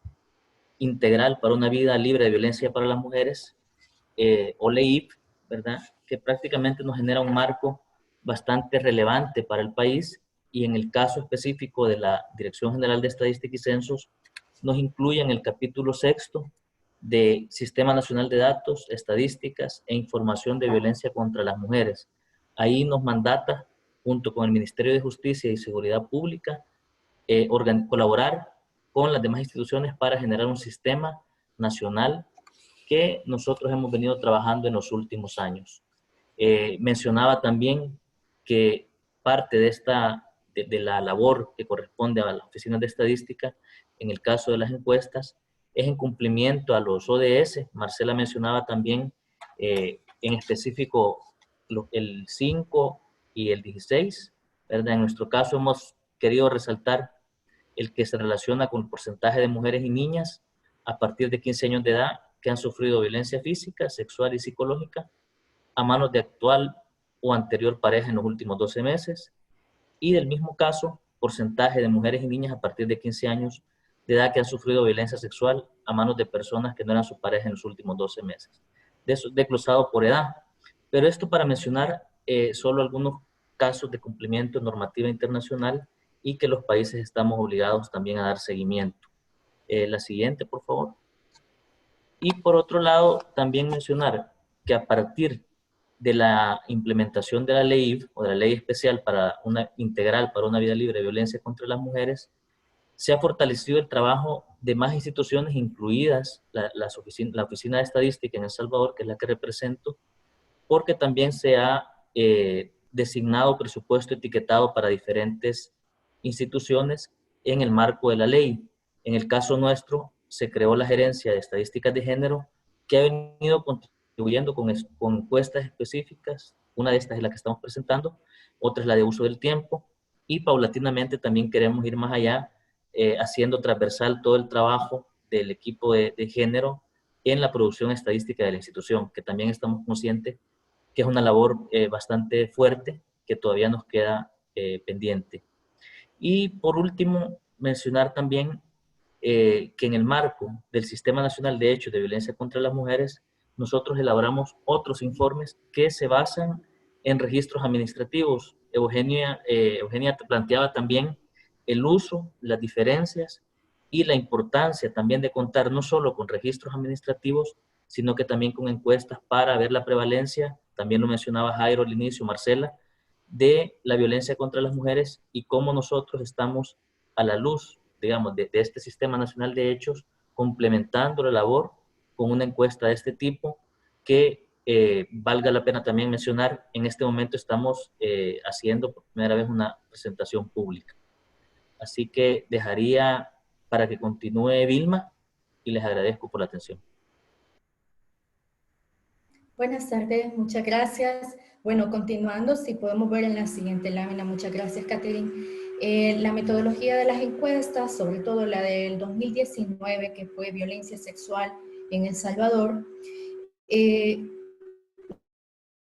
Integral para una Vida Libre de Violencia para las Mujeres, o LEIV, ¿verdad?, que prácticamente nos genera un marco bastante relevante para el país, y en el caso específico de la Dirección General de Estadística y Censos, nos incluye en el capítulo 6º de Sistema Nacional de Datos, Estadísticas e Información de Violencia contra las Mujeres. Ahí nos mandata, junto con el Ministerio de Justicia y Seguridad Pública, colaborar con las demás instituciones para generar un sistema nacional que nosotros hemos venido trabajando en los últimos años. Mencionaba también que parte de la labor que corresponde a las oficinas de estadística, en el caso de las encuestas, es en cumplimiento a los ODS. Marcela mencionaba también en específico el 5 y el 16, ¿verdad? En nuestro caso hemos querido resaltar el que se relaciona con el porcentaje de mujeres y niñas a partir de 15 años de edad que han sufrido violencia física, sexual y psicológica a manos de actual o anterior pareja en los últimos 12 meses. Y del mismo caso, porcentaje de mujeres y niñas a partir de 15 años de edad que han sufrido violencia sexual a manos de personas que no eran su pareja en los últimos 12 meses. Desglosado por edad. Pero esto para mencionar solo algunos casos de cumplimiento de normativa internacional y que los países estamos obligados también a dar seguimiento. La siguiente, por favor. Y por otro lado, también mencionar que a partir de la implementación de la ley o de la ley especial integral para una vida libre de violencia contra las mujeres, se ha fortalecido el trabajo de más instituciones, incluidas la Oficina de Estadística en El Salvador, que es la que represento, porque también se ha designado presupuesto etiquetado para diferentes instituciones en el marco de la ley. En el caso nuestro, se creó la Gerencia de Estadísticas de Género, que ha venido contribuyendo con encuestas específicas. Una de estas es la que estamos presentando, otra es la de uso del tiempo, y paulatinamente también queremos ir más allá, haciendo transversal todo el trabajo del equipo de género en la producción estadística de la institución, que también estamos conscientes que es una labor bastante fuerte, que todavía nos queda pendiente. Y por último, mencionar también que en el marco del Sistema Nacional de Hechos de Violencia contra las Mujeres, nosotros elaboramos otros informes que se basan en registros administrativos. Eugenia planteaba también el uso, las diferencias y la importancia también de contar no solo con registros administrativos, sino que también con encuestas para ver la prevalencia, también lo mencionaba Jairo al inicio, Marcela, de la violencia contra las mujeres y cómo nosotros estamos a la luz, digamos, de este Sistema Nacional de Hechos, complementando la labor con una encuesta de este tipo que valga la pena también mencionar, en este momento estamos haciendo por primera vez una presentación pública. Así que dejaría para que continúe Vilma y les agradezco por la atención. Buenas tardes, muchas gracias. Bueno, continuando, si podemos ver en la siguiente lámina, muchas gracias, Catherine. La metodología de las encuestas, sobre todo la del 2019, que fue violencia sexual en El Salvador,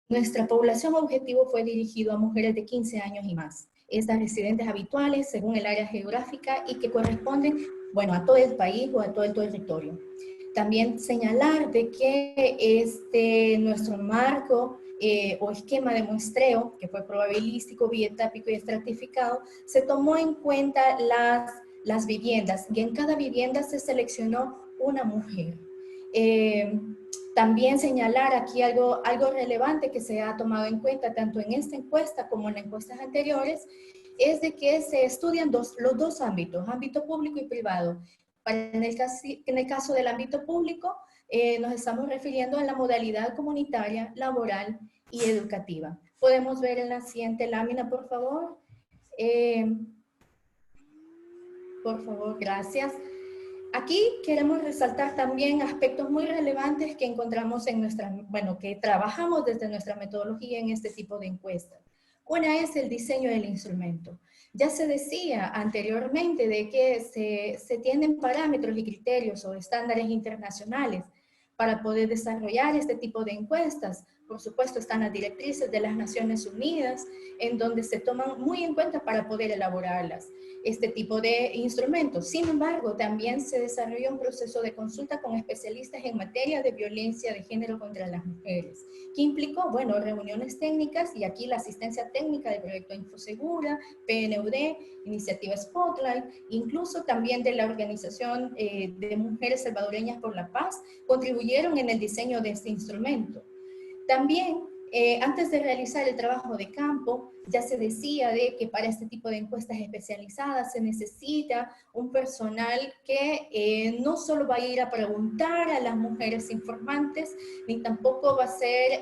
nuestra población objetivo fue dirigido a mujeres de 15 años y más. Estas residentes habituales según el área geográfica y que corresponden, bueno, a todo el país o a todo el territorio. También señalar de que nuestro marco o esquema de muestreo, que fue probabilístico, bietápico y estratificado, se tomó en cuenta las viviendas y en cada vivienda se seleccionó una mujer. También señalar aquí algo relevante que se ha tomado en cuenta tanto en esta encuesta como en encuestas anteriores, es de que se estudian los dos ámbitos, ámbito público y privado. En el caso del ámbito público, nos estamos refiriendo a la modalidad comunitaria, laboral y educativa. Podemos ver en la siguiente lámina, por favor. Por favor, gracias. Aquí queremos resaltar también aspectos muy relevantes que encontramos en que trabajamos desde nuestra metodología en este tipo de encuestas. Una es el diseño del instrumento. Ya se decía anteriormente de que se tienen parámetros y criterios o estándares internacionales para poder desarrollar este tipo de encuestas. Por supuesto, están las directrices de las Naciones Unidas, en donde se toman muy en cuenta para poder elaborarlas, este tipo de instrumentos. Sin embargo, también se desarrolló un proceso de consulta con especialistas en materia de violencia de género contra las mujeres, que implicó, bueno, reuniones técnicas y aquí la asistencia técnica del proyecto Infosegura, PNUD, Iniciativa Spotlight, incluso también de la Organización de Mujeres Salvadoreñas por la Paz, contribuyeron en el diseño de este instrumento. También, antes de realizar el trabajo de campo, ya se decía de que para este tipo de encuestas especializadas se necesita un personal que no solo va a ir a preguntar a las mujeres informantes, ni tampoco va a ser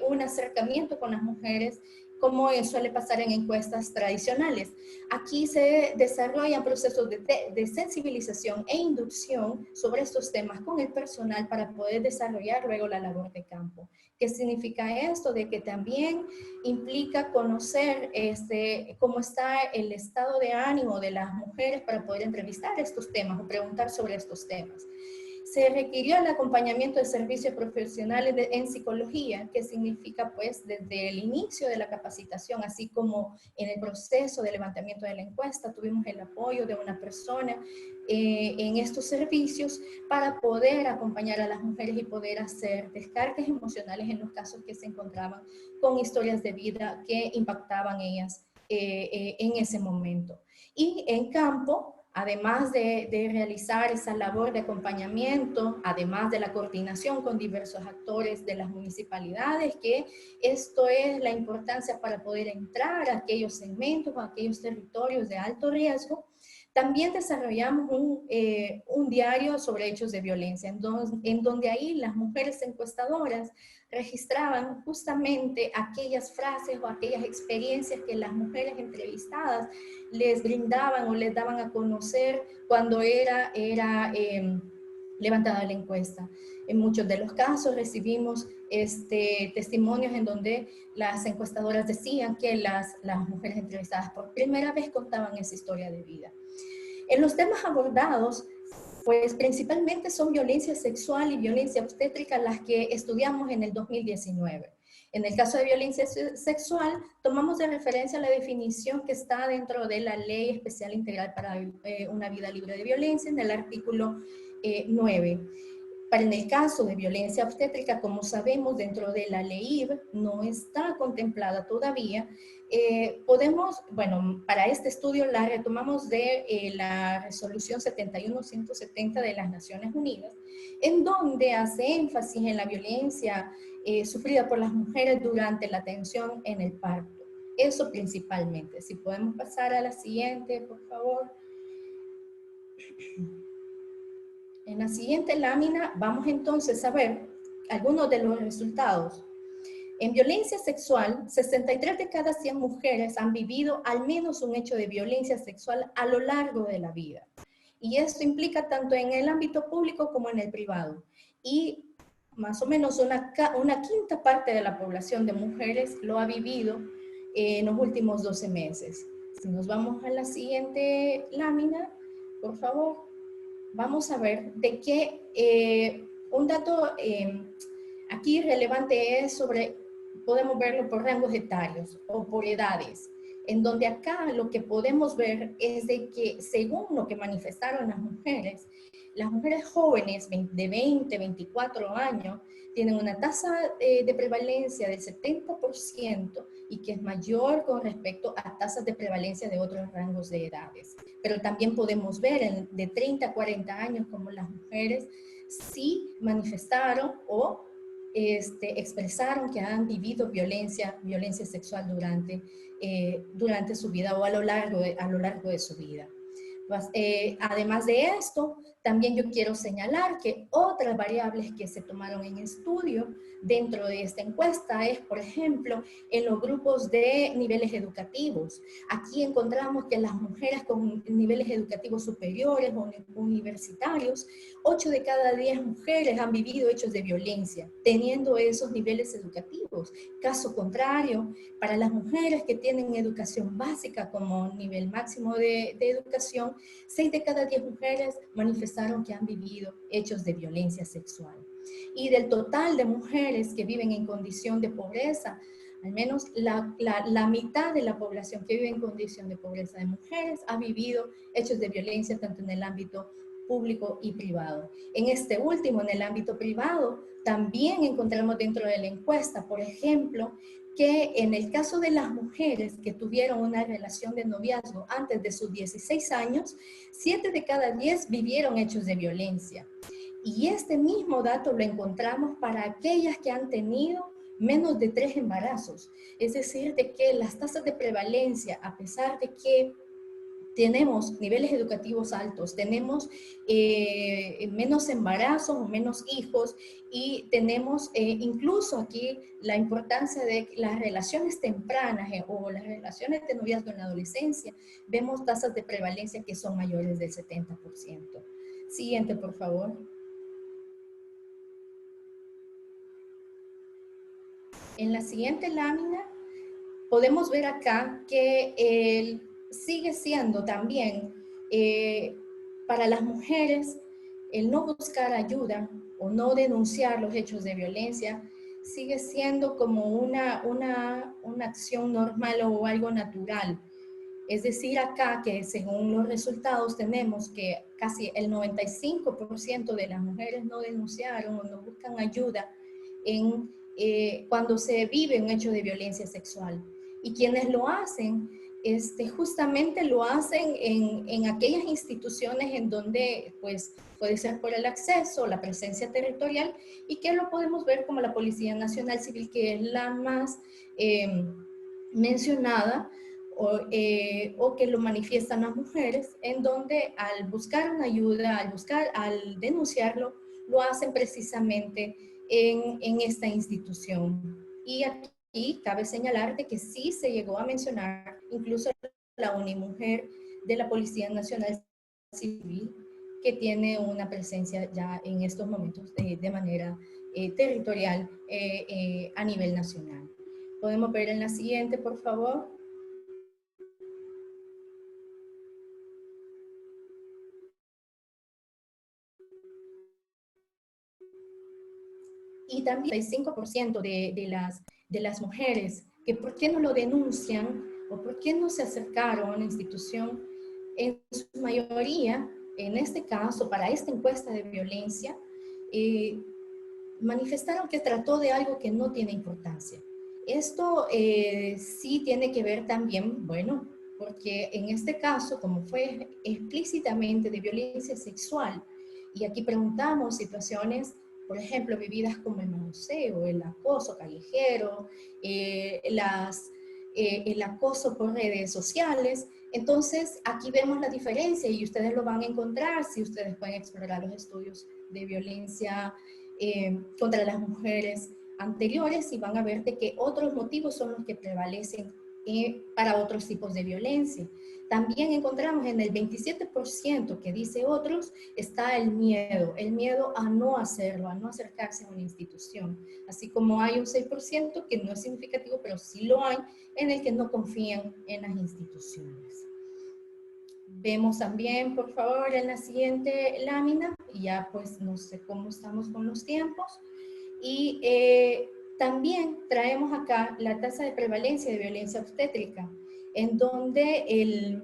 un acercamiento con las mujeres, como suele pasar en encuestas tradicionales. Aquí se desarrollan procesos de sensibilización e inducción sobre estos temas con el personal para poder desarrollar luego la labor de campo. ¿Qué significa esto? De que también implica conocer cómo está el estado de ánimo de las mujeres para poder entrevistar estos temas o preguntar sobre estos temas. se requirió el acompañamiento de servicios profesionales en psicología, que significa pues desde el inicio de la capacitación, así como en el proceso de levantamiento de la encuesta, tuvimos el apoyo de una persona en estos servicios para poder acompañar a las mujeres y poder hacer descargas emocionales en los casos que se encontraban con historias de vida que impactaban ellas en ese momento. Y en campo, además de realizar esa labor de acompañamiento, además de la coordinación con diversos actores de las municipalidades, que esto es la importancia para poder entrar a aquellos segmentos, a aquellos territorios de alto riesgo, también desarrollamos un diario sobre hechos de violencia, en donde ahí las mujeres encuestadoras registraban justamente aquellas frases o aquellas experiencias que las mujeres entrevistadas les brindaban o les daban a conocer cuando era levantada la encuesta. En muchos de los casos recibimos testimonios en donde las encuestadoras decían que las mujeres entrevistadas por primera vez contaban esa historia de vida. En los temas abordados, pues principalmente son violencia sexual y violencia obstétrica las que estudiamos en el 2019. En el caso de violencia sexual, tomamos de referencia la definición que está dentro de la Ley Especial Integral para una Vida Libre de Violencia, en el artículo 9. Para en el caso de violencia obstétrica, como sabemos, dentro de la LEIV no está contemplada todavía. Para este estudio la retomamos de la resolución 71-170 de las Naciones Unidas, en donde hace énfasis en la violencia sufrida por las mujeres durante la atención en el parto. Eso principalmente. Si podemos pasar a la siguiente, por favor. En la siguiente lámina vamos entonces a ver algunos de los resultados. En violencia sexual, 63 de cada 100 mujeres han vivido al menos un hecho de violencia sexual a lo largo de la vida. Y esto implica tanto en el ámbito público como en el privado. Y más o menos una quinta parte de la población de mujeres lo ha vivido en los últimos 12 meses. Si nos vamos a la siguiente lámina, por favor. Vamos a ver de qué, un dato aquí relevante es sobre, podemos verlo por rangos etarios o por edades, en donde acá lo que podemos ver es de que según lo que manifestaron las mujeres jóvenes de 20, 24 años, tienen una tasa de prevalencia del 70% y que es mayor con respecto a tasas de prevalencia de otros rangos de edades. Pero también podemos ver de 30 a 40 años como las mujeres sí manifestaron o expresaron que han vivido violencia sexual durante su vida o a lo largo de su vida. Además de esto, también yo quiero señalar que otras variables que se tomaron en estudio dentro de esta encuesta es, por ejemplo, en los grupos de niveles educativos. Aquí encontramos que las mujeres con niveles educativos superiores o universitarios, 8 de cada 10 mujeres han vivido hechos de violencia, teniendo esos niveles educativos. Caso contrario, para las mujeres que tienen educación básica como nivel máximo de educación, 6 de cada 10 mujeres manifestaron que han vivido hechos de violencia sexual. Y del total de mujeres que viven en condición de pobreza, al menos la mitad de la población que vive en condición de pobreza de mujeres ha vivido hechos de violencia tanto en el ámbito público y privado. En este último, en el ámbito privado, también encontramos dentro de la encuesta, por ejemplo, que en el caso de las mujeres que tuvieron una relación de noviazgo antes de sus 16 años, 7 de cada 10 vivieron hechos de violencia. Y este mismo dato lo encontramos para aquellas que han tenido menos de 3 embarazos. Es decir, de que las tasas de prevalencia, a pesar de que tenemos niveles educativos altos, tenemos menos embarazos o menos hijos y tenemos incluso aquí la importancia de las relaciones tempranas o las relaciones de noviazgo en la adolescencia, vemos tasas de prevalencia que son mayores del 70%. Siguiente, por favor. En la siguiente lámina podemos ver acá que sigue siendo también para las mujeres el no buscar ayuda o no denunciar los hechos de violencia sigue siendo como una acción normal o algo natural. Es decir, acá que según los resultados tenemos que casi el 95% de las mujeres no denunciaron o no buscan ayuda cuando se vive un hecho de violencia sexual. Y quienes lo hacen, justamente lo hacen en aquellas instituciones en donde pues, puede ser por el acceso, la presencia territorial, y que lo podemos ver como la Policía Nacional Civil, que es la más mencionada, o que lo manifiestan las mujeres, en donde al buscar una ayuda, al denunciarlo, lo hacen precisamente en esta institución. Y aquí cabe señalar de que sí se llegó a mencionar incluso la Unimujer de la Policía Nacional Civil, que tiene una presencia ya en estos momentos de manera territorial a nivel nacional. Podemos ver en la siguiente, por favor. Y también el 5% de las mujeres que por qué no lo denuncian o por qué no se acercaron a una institución, en su mayoría, en este caso, para esta encuesta de violencia, manifestaron que trató de algo que no tiene importancia. Esto sí tiene que ver también, bueno, porque en este caso, como fue explícitamente de violencia sexual, y aquí preguntamos situaciones, por ejemplo, vividas como el manoseo, el acoso callejero, el acoso por redes sociales. Entonces, aquí vemos la diferencia y ustedes lo van a encontrar si ustedes pueden explorar los estudios de violencia contra las mujeres anteriores y van a ver de que otros motivos son los que prevalecen para otros tipos de violencia. También encontramos en el 27% que dice otros, está el miedo a no hacerlo, a no acercarse a una institución. Así como hay un 6% que no es significativo, pero sí lo hay, en el que no confían en las instituciones. Vemos también, por favor, en la siguiente lámina, ya pues no sé cómo estamos con los tiempos, y también traemos acá la tasa de prevalencia de violencia obstétrica, en donde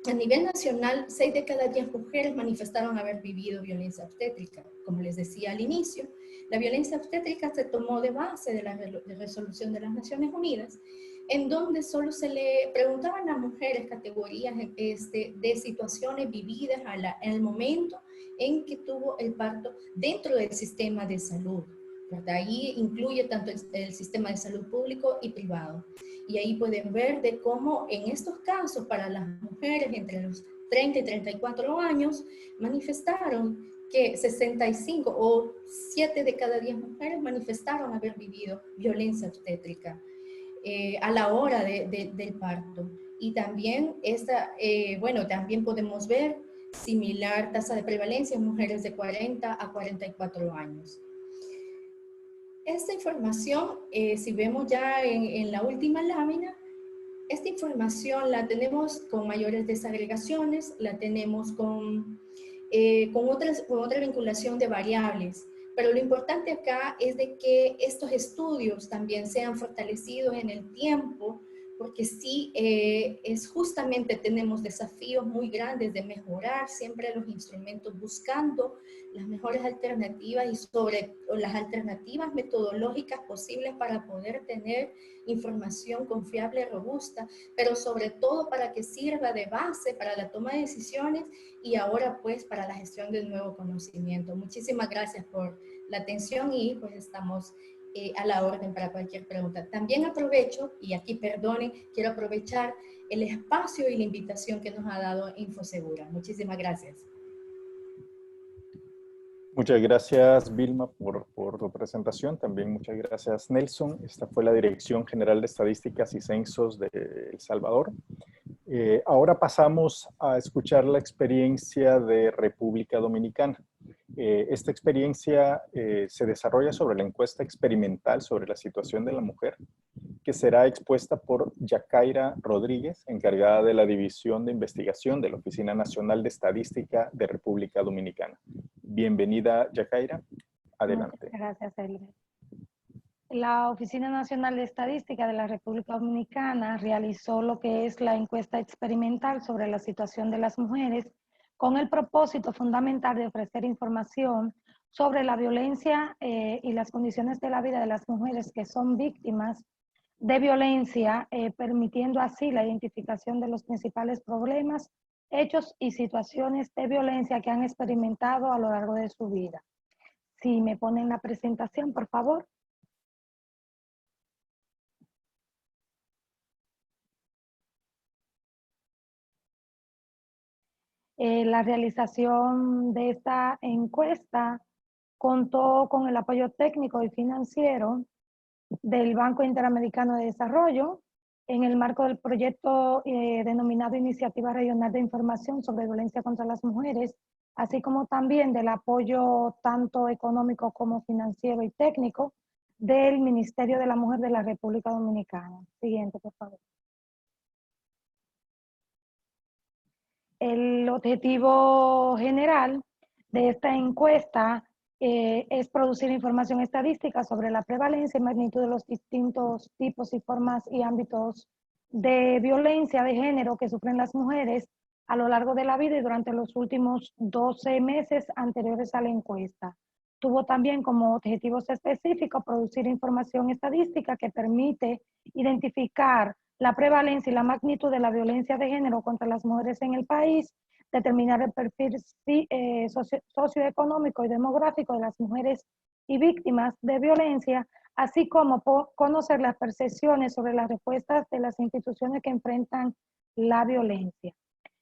a nivel nacional 6 de cada 10 mujeres manifestaron haber vivido violencia obstétrica. Como les decía al inicio, la violencia obstétrica se tomó de base de la resolución de las Naciones Unidas, en donde solo se le preguntaban a las mujeres categorías de situaciones vividas en el momento en que tuvo el parto dentro del sistema de salud. ¿Verdad? Ahí incluye tanto el sistema de salud público y privado. Y ahí pueden ver de cómo en estos casos para las mujeres entre los 30 y 34 años manifestaron que 65 o 7 de cada 10 mujeres manifestaron haber vivido violencia obstétrica a la hora del parto. Y también también podemos ver similar tasa de prevalencia en mujeres de 40 a 44 años. Esta información, si vemos ya en la última lámina, esta información la tenemos con mayores desagregaciones, la tenemos con otra vinculación de variables, pero lo importante acá es de que estos estudios también sean fortalecidos en el tiempo, porque sí, justamente tenemos desafíos muy grandes de mejorar siempre los instrumentos buscando las mejores alternativas y las alternativas metodológicas posibles para poder tener información confiable y robusta, pero sobre todo para que sirva de base para la toma de decisiones y ahora pues para la gestión del nuevo conocimiento. Muchísimas gracias por la atención y pues estamos a la orden para cualquier pregunta. También aprovecho, y aquí perdonen, quiero aprovechar el espacio y la invitación que nos ha dado InfoSegura. Muchísimas gracias. Muchas gracias, Vilma, por tu presentación. También muchas gracias, Nelson. Esta fue la Dirección General de Estadísticas y Censos de El Salvador. Ahora pasamos a escuchar la experiencia de República Dominicana. Esta experiencia se desarrolla sobre la encuesta experimental sobre la situación de la mujer, que será expuesta por Yacaira Rodríguez, encargada de la División de Investigación de la Oficina Nacional de Estadística de República Dominicana. Bienvenida, Yacaira. Adelante. Muchas gracias, Elber. La Oficina Nacional de Estadística de la República Dominicana realizó lo que es la encuesta experimental sobre la situación de las mujeres con el propósito fundamental de ofrecer información sobre la violencia y las condiciones de la vida de las mujeres que son víctimas de violencia, permitiendo así la identificación de los principales problemas, hechos y situaciones de violencia que han experimentado a lo largo de su vida. Si me ponen la presentación, por favor. La realización de esta encuesta contó con el apoyo técnico y financiero del Banco Interamericano de Desarrollo en el marco del proyecto denominado Iniciativa Regional de Información sobre Violencia contra las Mujeres, así como también del apoyo tanto económico como financiero y técnico del Ministerio de la Mujer de la República Dominicana. Siguiente, por favor. El objetivo general de esta encuesta es producir información estadística sobre la prevalencia y magnitud de los distintos tipos y formas y ámbitos de violencia de género que sufren las mujeres a lo largo de la vida y durante los últimos 12 meses anteriores a la encuesta. Tuvo también como objetivos específicos producir información estadística que permite identificar la prevalencia y la magnitud de la violencia de género contra las mujeres en el país, determinar el perfil socioeconómico y demográfico de las mujeres y víctimas de violencia, así como conocer las percepciones sobre las respuestas de las instituciones que enfrentan la violencia.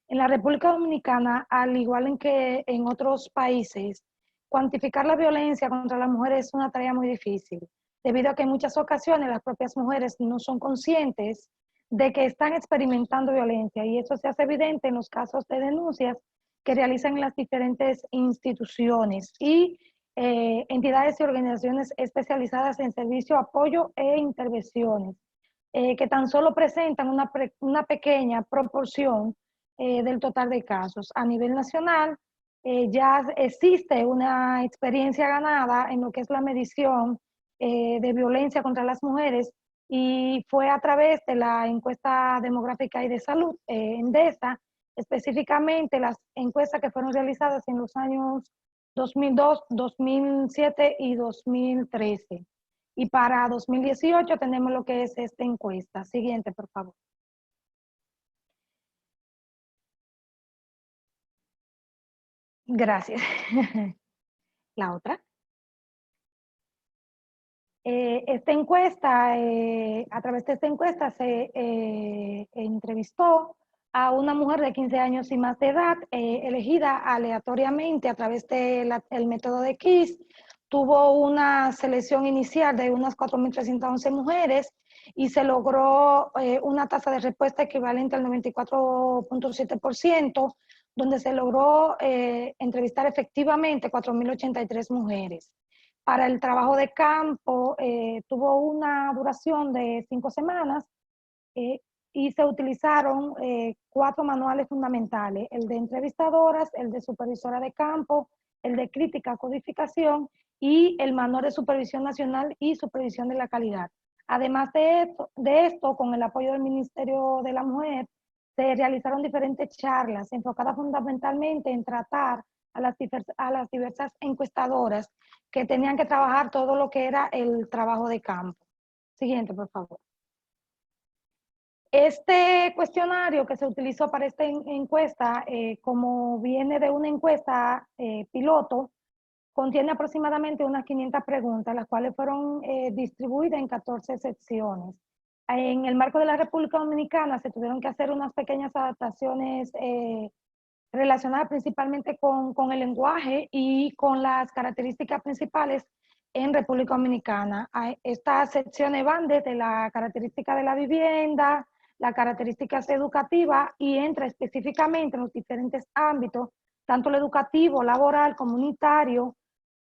En la República Dominicana, al igual que en otros países, cuantificar la violencia contra las mujeres es una tarea muy difícil, debido a que en muchas ocasiones las propias mujeres no son conscientes de que están experimentando violencia, y eso se hace evidente en los casos de denuncias que realizan las diferentes instituciones y entidades y organizaciones especializadas en servicio, apoyo e intervenciones, que tan solo presentan una pequeña proporción del total de casos. A nivel nacional, ya existe una experiencia ganada en lo que es la medición de violencia contra las mujeres, y fue a través de la encuesta demográfica y de salud, ENDESA, específicamente las encuestas que fueron realizadas en los años 2002, 2007 y 2013. Y para 2018 tenemos lo que es esta encuesta. Siguiente, por favor. Gracias. La otra. Esta encuesta, a través de esta encuesta se entrevistó a una mujer de 15 años y más de edad, elegida aleatoriamente a través del método de KISS. Tuvo una selección inicial de unas 4.311 mujeres y se logró una tasa de respuesta equivalente al 94.7%, donde se logró entrevistar efectivamente 4.083 mujeres. Para el trabajo de campo tuvo una duración de 5 semanas y se utilizaron 4 manuales fundamentales: el de entrevistadoras, el de supervisora de campo, el de crítica codificación y el manual de supervisión nacional y supervisión de la calidad. Además de esto, con el apoyo del Ministerio de la Mujer, se realizaron diferentes charlas enfocadas fundamentalmente en tratar a las diversas encuestadoras que tenían que trabajar todo lo que era el trabajo de campo. Siguiente, por favor. Este cuestionario que se utilizó para esta encuesta, como viene de una encuesta piloto, contiene aproximadamente unas 500 preguntas, las cuales fueron distribuidas en 14 secciones. En el marco de la República Dominicana se tuvieron que hacer unas pequeñas adaptaciones relacionadas principalmente con el lenguaje y con las características principales en República Dominicana. Estas secciones van desde la característica de la vivienda, las características educativas, y entra específicamente en los diferentes ámbitos, tanto el educativo, laboral, comunitario,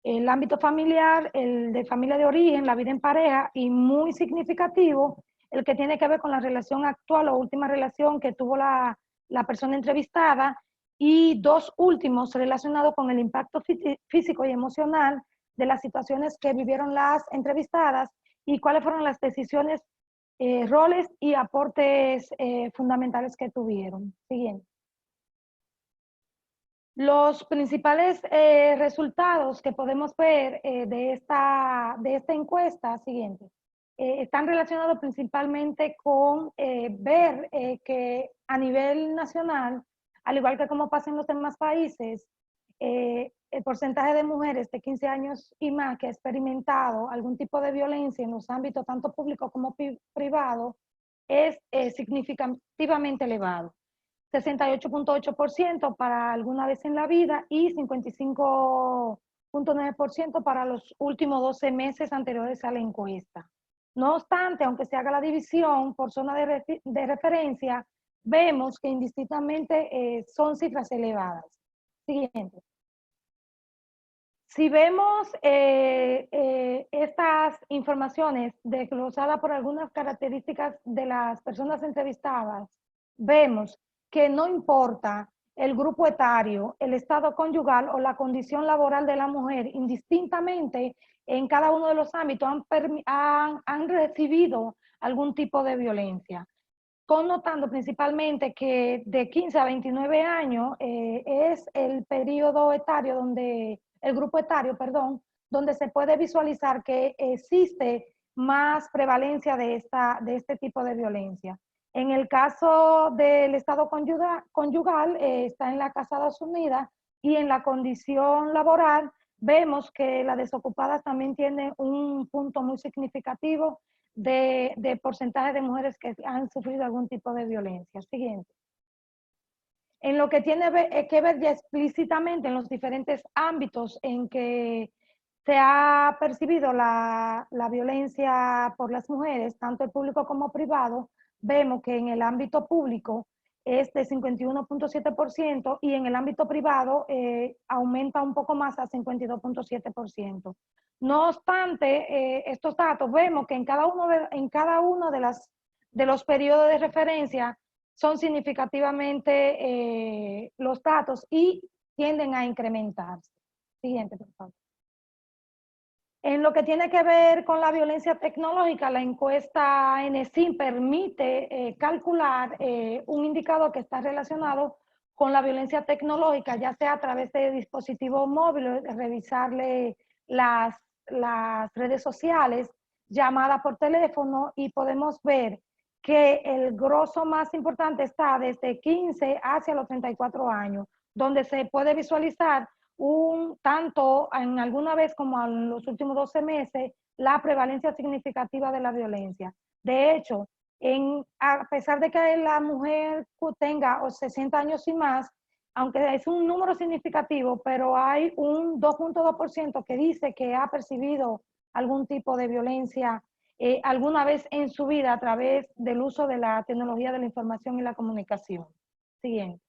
el ámbito familiar, el de familia de origen, la vida en pareja, y muy significativo, el que tiene que ver con la relación actual o última relación que tuvo la persona entrevistada, y 2 últimos relacionados con el impacto físico y emocional de las situaciones que vivieron las entrevistadas y cuáles fueron las decisiones, roles y aportes fundamentales que tuvieron. Siguiente. Los principales resultados que podemos ver de esta encuesta, siguiente, están relacionados principalmente con ver que a nivel nacional, al igual que como pasa en los demás países, el porcentaje de mujeres de 15 años y más que ha experimentado algún tipo de violencia en los ámbitos tanto público como privado es significativamente elevado. 68.8% para alguna vez en la vida y 55.9% para los últimos 12 meses anteriores a la encuesta. No obstante, aunque se haga la división por zona de referencia, vemos que indistintamente son cifras elevadas. Siguiente. Si vemos estas informaciones desglosadas por algunas características de las personas entrevistadas, vemos que no importa el grupo etario, el estado conyugal o la condición laboral de la mujer, indistintamente en cada uno de los ámbitos han recibido algún tipo de violencia. Connotando principalmente que de 15 a 29 años es el periodo etario donde, el grupo etario, perdón, donde se puede visualizar que existe más prevalencia de este tipo de violencia. En el caso del estado conyugal, está en la Casadas Unidas, y en la condición laboral vemos que las desocupadas también tienen un punto muy significativo de porcentaje de mujeres que han sufrido algún tipo de violencia. Siguiente. En lo que tiene que ver ya explícitamente en los diferentes ámbitos en que se ha percibido la violencia por las mujeres, tanto el público como privado, vemos que en el ámbito público es de 51.7% y en el ámbito privado aumenta un poco más a 52.7%. No obstante, estos datos vemos que en cada uno de los periodos de referencia son significativamente los datos y tienden a incrementarse. Siguiente, por favor. En lo que tiene que ver con la violencia tecnológica, la encuesta NSIM permite calcular un indicador que está relacionado con la violencia tecnológica, ya sea a través de dispositivos móviles, revisarle las redes sociales, llamadas por teléfono, y podemos ver que el grosso más importante está desde 15 hacia los 34 años, donde se puede visualizar tanto en alguna vez como en los últimos 12 meses, la prevalencia significativa de la violencia. De hecho, a pesar de que la mujer tenga 60 años y más, aunque es un número significativo, pero hay un 2.2% que dice que ha percibido algún tipo de violencia alguna vez en su vida a través del uso de la tecnología de la información y la comunicación. Siguiente.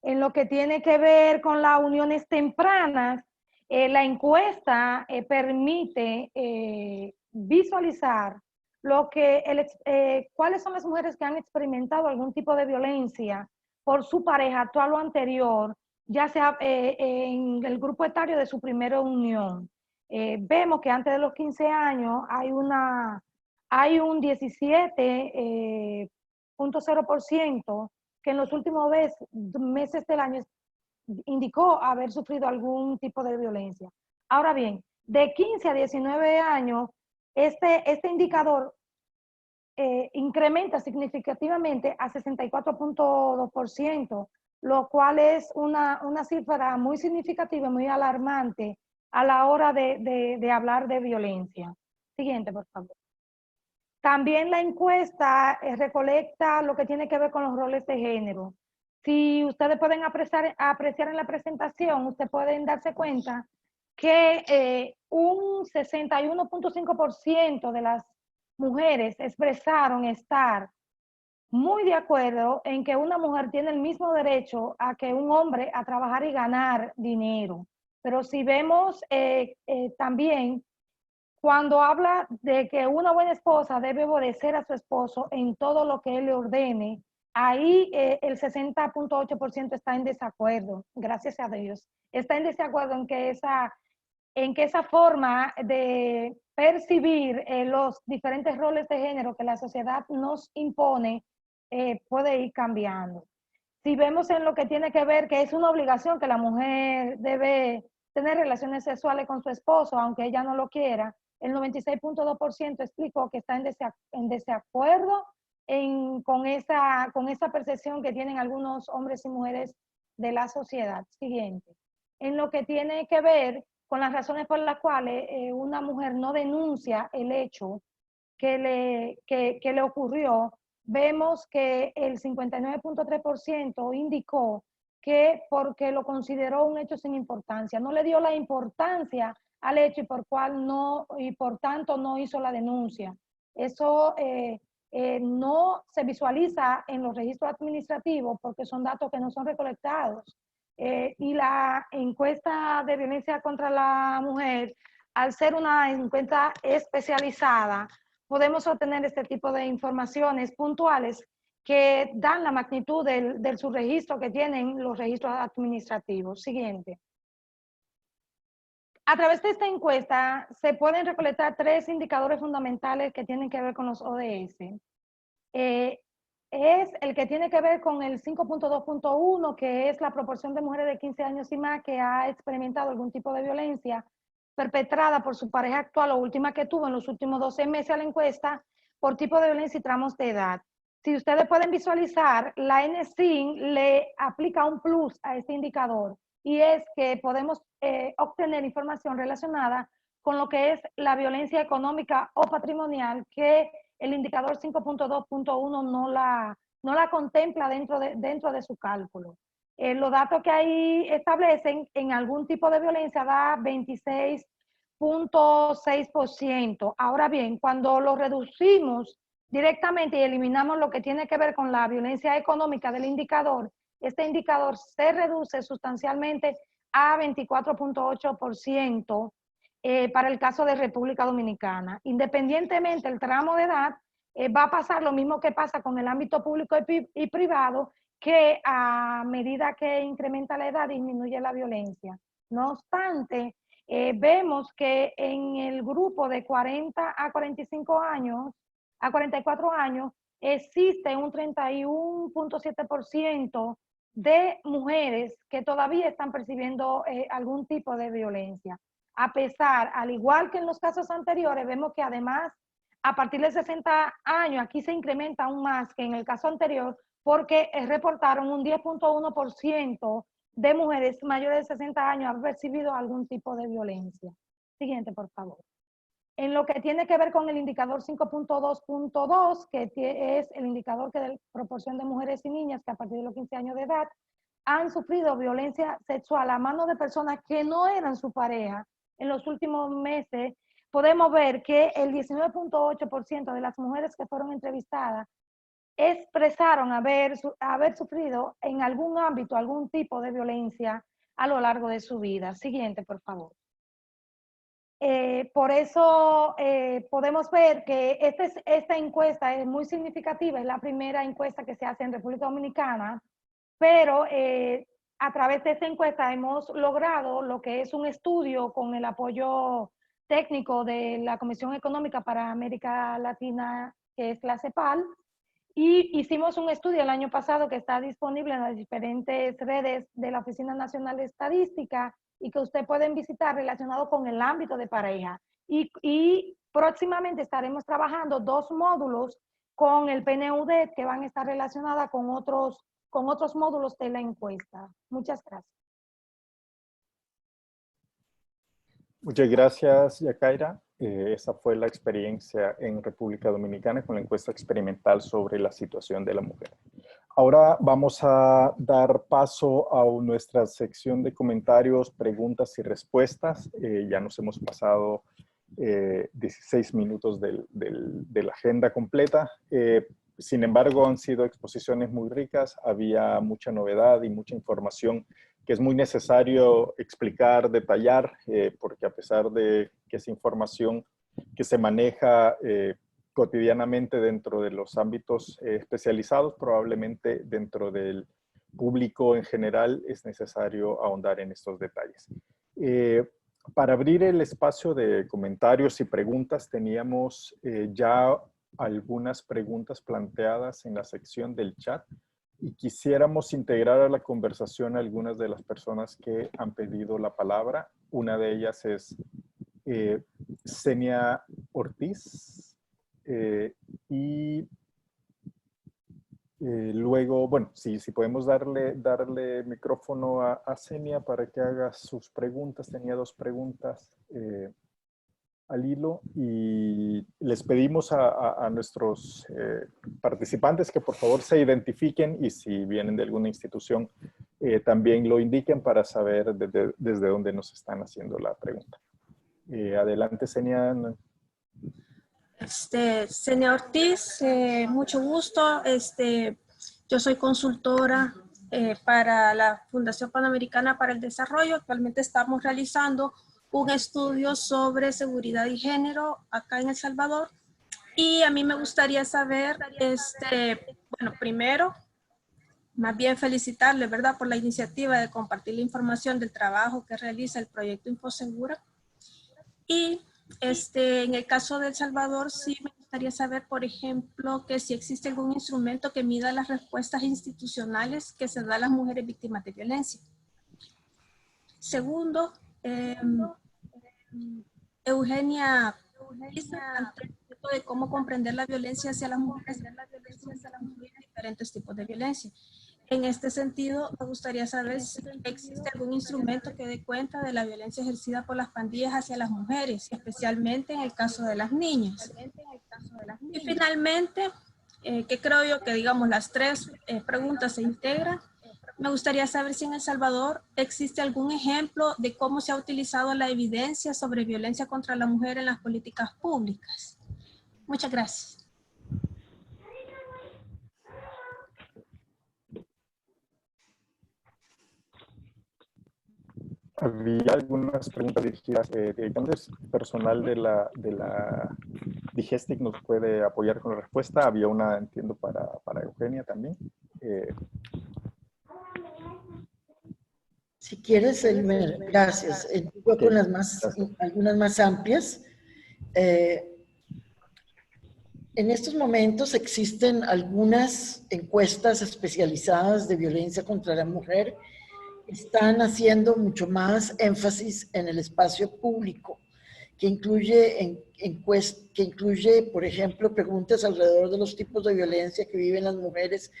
En lo que tiene que ver con las uniones tempranas, la encuesta permite visualizar cuáles son las mujeres que han experimentado algún tipo de violencia por su pareja actual o anterior, ya sea en el grupo etario de su primera unión. Vemos que antes de los 15 años hay un 17.0% que en los últimos meses del año indicó haber sufrido algún tipo de violencia. Ahora bien, de 15 a 19 años, este indicador incrementa significativamente a 64.2%, lo cual es una cifra muy significativa, muy alarmante a la hora de hablar de violencia. Siguiente, por favor. También la encuesta recolecta lo que tiene que ver con los roles de género. Si ustedes pueden apreciar en la presentación, ustedes pueden darse cuenta que un 61.5% de las mujeres expresaron estar muy de acuerdo en que una mujer tiene el mismo derecho a que un hombre a trabajar y ganar dinero. Pero si vemos también cuando habla de que una buena esposa debe obedecer a su esposo en todo lo que él le ordene, ahí el 60.8% está en desacuerdo, gracias a Dios. Está en desacuerdo en que esa forma de percibir los diferentes roles de género que la sociedad nos impone puede ir cambiando. Si vemos en lo que tiene que ver que es una obligación que la mujer debe tener relaciones sexuales con su esposo, aunque ella no lo quiera, el 96.2% explicó que está en desacuerdo con esa percepción que tienen algunos hombres y mujeres de la sociedad. Siguiente. En lo que tiene que ver con las razones por las cuales una mujer no denuncia el hecho que le ocurrió, vemos que el 59.3% indicó que porque lo consideró un hecho sin importancia, no le dio la importancia al hecho y por tanto no hizo la denuncia. Eso no se visualiza en los registros administrativos porque son datos que no son recolectados. Y la encuesta de violencia contra la mujer, al ser una encuesta especializada, podemos obtener este tipo de informaciones puntuales que dan la magnitud del subregistro que tienen los registros administrativos. Siguiente. A través de esta encuesta se pueden recolectar 3 indicadores fundamentales que tienen que ver con los ODS. Es el que tiene que ver con el 5.2.1, que es la proporción de mujeres de 15 años y más que ha experimentado algún tipo de violencia perpetrada por su pareja actual o última que tuvo en los últimos 12 meses a la encuesta por tipo de violencia y tramos de edad. Si ustedes pueden visualizar, la NSIN le aplica un plus a este indicador y es que podemos obtener información relacionada con lo que es la violencia económica o patrimonial que el indicador 5.2.1 no la contempla dentro de su cálculo. Los datos que ahí establecen en algún tipo de violencia da 26.6%. Ahora bien, cuando lo reducimos directamente y eliminamos lo que tiene que ver con la violencia económica del indicador, este indicador se reduce sustancialmente a 24.8%. Para el caso de República Dominicana. Independientemente del tramo de edad, va a pasar lo mismo que pasa con el ámbito público y privado, que a medida que incrementa la edad disminuye la violencia. No obstante, vemos que en el grupo de 40 a 45 años, a 44 años, existe un 31.7% de mujeres que todavía están percibiendo algún tipo de violencia. A pesar, al igual que en los casos anteriores, vemos que además, a partir de 60 años, aquí se incrementa aún más que en el caso anterior, porque reportaron un 10.1% de mujeres mayores de 60 años haber percibido algún tipo de violencia. Siguiente, por favor. En lo que tiene que ver con el indicador 5.2.2, que es el indicador que de proporción de mujeres y niñas que a partir de los 15 años de edad han sufrido violencia sexual a manos de personas que no eran su pareja, en los últimos meses, podemos ver que el 19.8% de las mujeres que fueron entrevistadas expresaron haber sufrido en algún ámbito, algún tipo de violencia a lo largo de su vida. Siguiente, por favor. Por eso podemos ver que esta encuesta es muy significativa, es la primera encuesta que se hace en República Dominicana, pero a través de esta encuesta hemos logrado lo que es un estudio con el apoyo técnico de la Comisión Económica para América Latina, que es la CEPAL, y hicimos un estudio el año pasado que está disponible en las diferentes redes de la Oficina Nacional de Estadística y que ustedes pueden visitar relacionado con el ámbito de pareja. Y próximamente estaremos trabajando 2 módulos con el PNUD que van a estar relacionadas con otros módulos de la encuesta. Muchas gracias. Muchas gracias, Yacaira. Esa fue la experiencia en República Dominicana con la encuesta experimental sobre la situación de la mujer. Ahora vamos a dar paso a nuestra sección de comentarios, preguntas y respuestas. Ya nos hemos pasado 16 minutos de la agenda completa. Sin embargo, han sido exposiciones muy ricas, había mucha novedad y mucha información que es muy necesario explicar, detallar, porque a pesar de que esa información que se maneja cotidianamente dentro de los ámbitos especializados, probablemente dentro del público en general es necesario ahondar en estos detalles. Para abrir el espacio de comentarios y preguntas, teníamos ya algunas preguntas planteadas en la sección del chat y quisiéramos integrar a la conversación a algunas de las personas que han pedido la palabra. Una de ellas es Senia Ortiz y luego, bueno, si podemos darle micrófono a Senia para que haga sus preguntas. Tenía dos preguntas al hilo y les pedimos a nuestros participantes que por favor se identifiquen y si vienen de alguna institución también lo indiquen para saber desde dónde nos están haciendo la pregunta. Adelante, Senia. Senia Ortiz, mucho gusto. Yo soy consultora para la Fundación Panamericana para el Desarrollo. Actualmente estamos realizando un estudio sobre seguridad y género acá en El Salvador. Y a mí me gustaría saber, bueno, primero, más bien felicitarle, ¿verdad?, por la iniciativa de compartir la información del trabajo que realiza el proyecto InfoSegura. Y en el caso de El Salvador, sí me gustaría saber, por ejemplo, que si existe algún instrumento que mida las respuestas institucionales que se dan a las mujeres víctimas de violencia. Segundo, Eugenia dice de cómo comprender la violencia hacia las mujeres y diferentes tipos de violencia. En este sentido, me gustaría saber si existe algún instrumento que dé cuenta de la violencia ejercida por las pandillas hacia las mujeres, especialmente en el caso de las niñas. Y finalmente, que creo yo que, digamos, las tres preguntas se integran, me gustaría saber si en El Salvador existe algún ejemplo de cómo se ha utilizado la evidencia sobre violencia contra la mujer en las políticas públicas. Muchas gracias. Había algunas preguntas dirigidas. Entonces, personal de la Digestic nos puede apoyar con la respuesta. Había una, entiendo, para Eugenia también. Si quieres, Elmer, gracias. Yo con algunas más amplias. En estos momentos existen algunas encuestas especializadas de violencia contra la mujer. Están haciendo mucho más énfasis en el espacio público, que incluye, por ejemplo, preguntas alrededor de los tipos de violencia que viven las mujeres,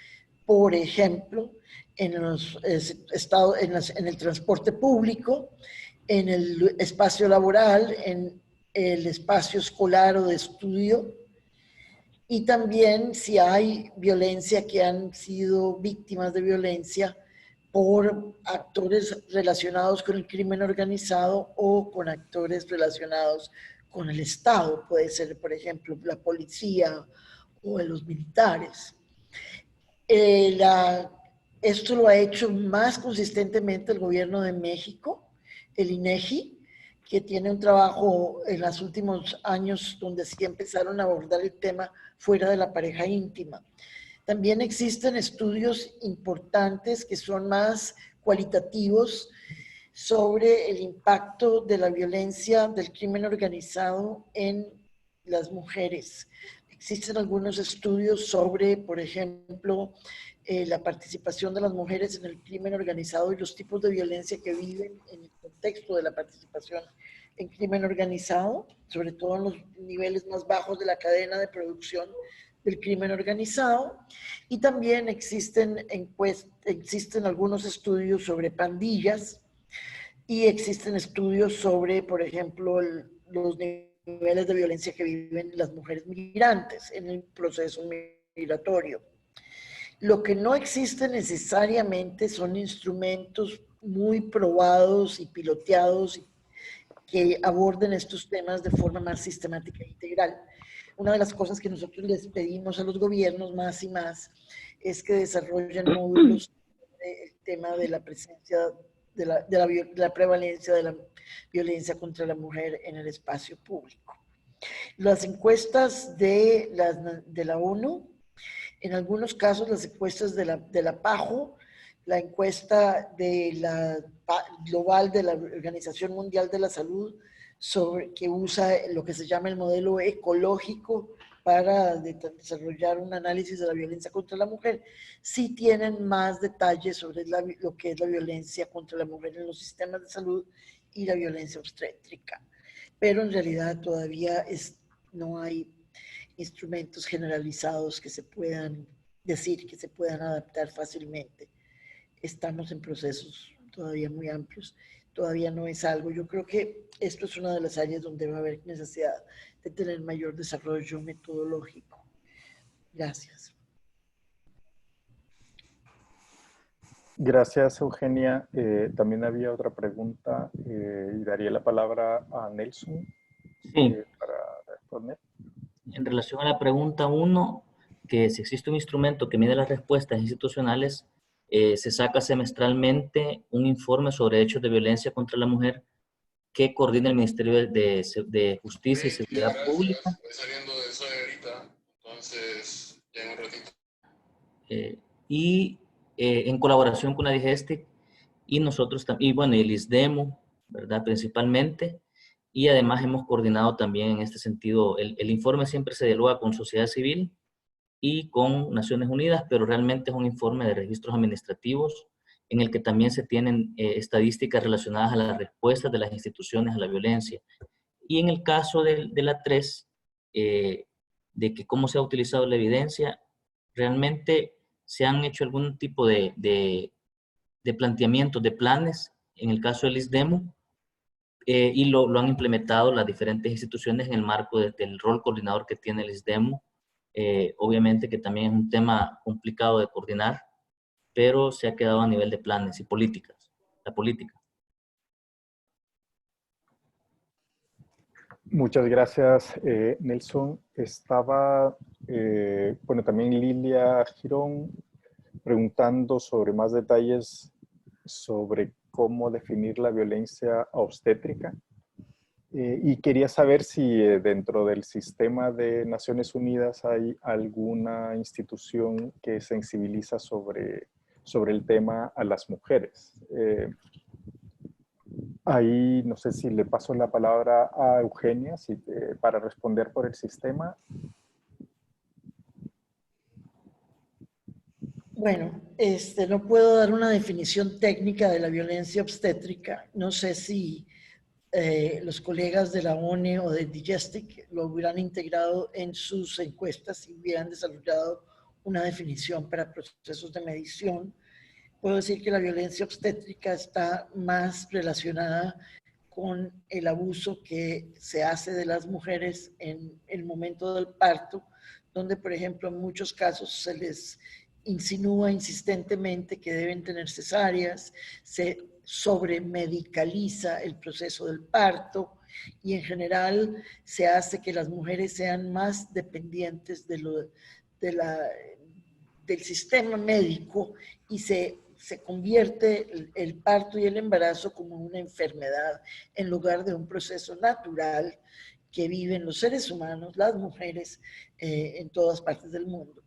por ejemplo, en el transporte público, en el espacio laboral, en el espacio escolar o de estudio, y también si hay violencia, que han sido víctimas de violencia por actores relacionados con el crimen organizado o con actores relacionados con el Estado. Puede ser, por ejemplo, la policía o los militares. Esto lo ha hecho más consistentemente el gobierno de México, el INEGI, que tiene un trabajo en los últimos años donde sí empezaron a abordar el tema fuera de la pareja íntima. También existen estudios importantes que son más cualitativos sobre el impacto de la violencia del crimen organizado en las mujeres. Existen algunos estudios sobre, por ejemplo, la participación de las mujeres en el crimen organizado y los tipos de violencia que viven en el contexto de la participación en crimen organizado, sobre todo en los niveles más bajos de la cadena de producción del crimen organizado. Y también existen algunos estudios sobre pandillas y existen estudios sobre, por ejemplo, los niveles de violencia que viven las mujeres migrantes en el proceso migratorio. Lo que no existe necesariamente son instrumentos muy probados y piloteados que aborden estos temas de forma más sistemática e integral. Una de las cosas que nosotros les pedimos a los gobiernos más y más es que desarrollen módulos sobre el tema de la presencia, de la prevalencia de la violencia contra la mujer en el espacio público. Las encuestas de la ONU, en algunos casos las encuestas de la PAHO, la encuesta de la global de la Organización Mundial de la Salud, que usa lo que se llama el modelo ecológico para desarrollar un análisis de la violencia contra la mujer, sí tienen más detalles sobre lo que es la violencia contra la mujer en los sistemas de salud y la violencia obstétrica. Pero en realidad todavía no hay instrumentos generalizados que se puedan decir, que se puedan adaptar fácilmente. Estamos en procesos todavía muy amplios, todavía no es algo. Yo creo que esto es una de las áreas donde va a haber necesidad de tener mayor desarrollo metodológico. Gracias. Gracias, Eugenia. También había otra pregunta y daría la palabra a Nelson para responder. En relación a la pregunta 1, que si existe un instrumento que mide las respuestas institucionales, se saca semestralmente un informe sobre hechos de violencia contra la mujer que coordina el Ministerio de Justicia y Seguridad Pública. Estoy saliendo de eso ahorita, entonces ya en un ratito. En colaboración con la DIGESTIC y nosotros también, y bueno, y el ISDEMU, ¿verdad? Principalmente. Y además hemos coordinado también en este sentido, el informe siempre se dialoga con sociedad civil y con Naciones Unidas, pero realmente es un informe de registros administrativos en el que también se tienen estadísticas relacionadas a las respuestas de las instituciones a la violencia. Y en el caso de la 3, de que cómo se ha utilizado la evidencia, realmente se han hecho algún tipo de planteamientos, de planes, en el caso del ISDEMU, y lo han implementado las diferentes instituciones en el marco del rol coordinador que tiene el ISDEMU. Obviamente que también es un tema complicado de coordinar, pero se ha quedado a nivel de planes y políticas, la política. Muchas gracias, Nelson. Estaba, bueno, también Lilia Girón preguntando sobre más detalles sobre cómo definir la violencia obstétrica. Y quería saber si dentro del sistema de Naciones Unidas hay alguna institución que sensibiliza sobre el tema a las mujeres. Ahí no sé si le paso la palabra a Eugenia para responder por el sistema. Bueno, no puedo dar una definición técnica de la violencia obstétrica. No sé si los colegas de la ONE o de DIGESTIC lo hubieran integrado en sus encuestas y hubieran desarrollado una definición para procesos de medición. Puedo decir que la violencia obstétrica está más relacionada con el abuso que se hace de las mujeres en el momento del parto, donde, por ejemplo, en muchos casos se les insinúa insistentemente que deben tener cesáreas, se sobremedicaliza el proceso del parto y en general se hace que las mujeres sean más dependientes del sistema médico y se convierte el parto y el embarazo como una enfermedad en lugar de un proceso natural que viven los seres humanos, las mujeres, en todas partes del mundo,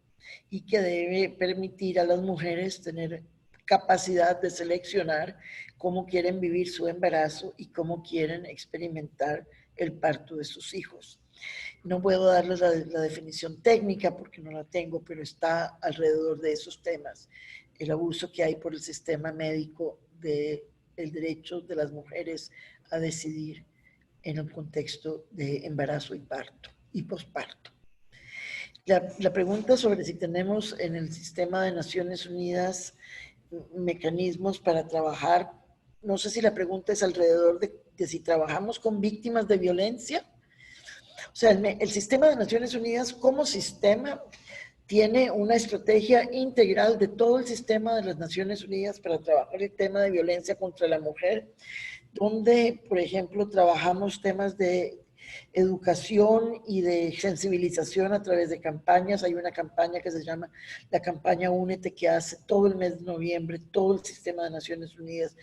y que debe permitir a las mujeres tener capacidad de seleccionar cómo quieren vivir su embarazo y cómo quieren experimentar el parto de sus hijos. No puedo darles la definición técnica porque no la tengo, pero está alrededor de esos temas. El abuso que hay por el sistema médico del derecho de las mujeres a decidir en el contexto de embarazo y parto y posparto. La pregunta sobre si tenemos en el sistema de Naciones Unidas mecanismos para trabajar, no sé si la pregunta es alrededor de si trabajamos con víctimas de violencia. O sea, el sistema de Naciones Unidas como sistema tiene una estrategia integral de todo el sistema de las Naciones Unidas para trabajar el tema de violencia contra la mujer, donde, por ejemplo, trabajamos temas de educación y de sensibilización a través de campañas. Hay una campaña que se llama la campaña Únete, que hace todo el mes de noviembre, todo el sistema de Naciones Unidas,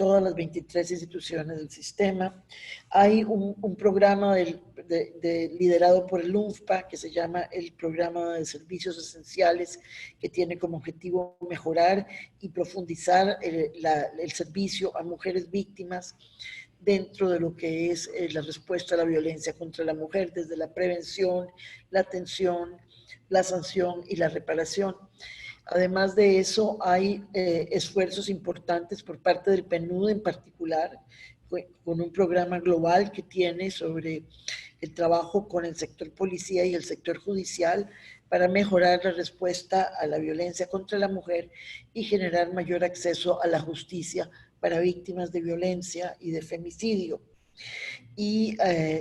todas las 23 instituciones del sistema. Hay un programa liderado por el UNFPA que se llama el Programa de Servicios Esenciales, que tiene como objetivo mejorar y profundizar el servicio a mujeres víctimas dentro de lo que es la respuesta a la violencia contra la mujer, desde la prevención, la atención, la sanción y la reparación. Además de eso, hay esfuerzos importantes por parte del PNUD en particular, con un programa global que tiene sobre el trabajo con el sector policía y el sector judicial para mejorar la respuesta a la violencia contra la mujer y generar mayor acceso a la justicia para víctimas de violencia y de femicidio. Y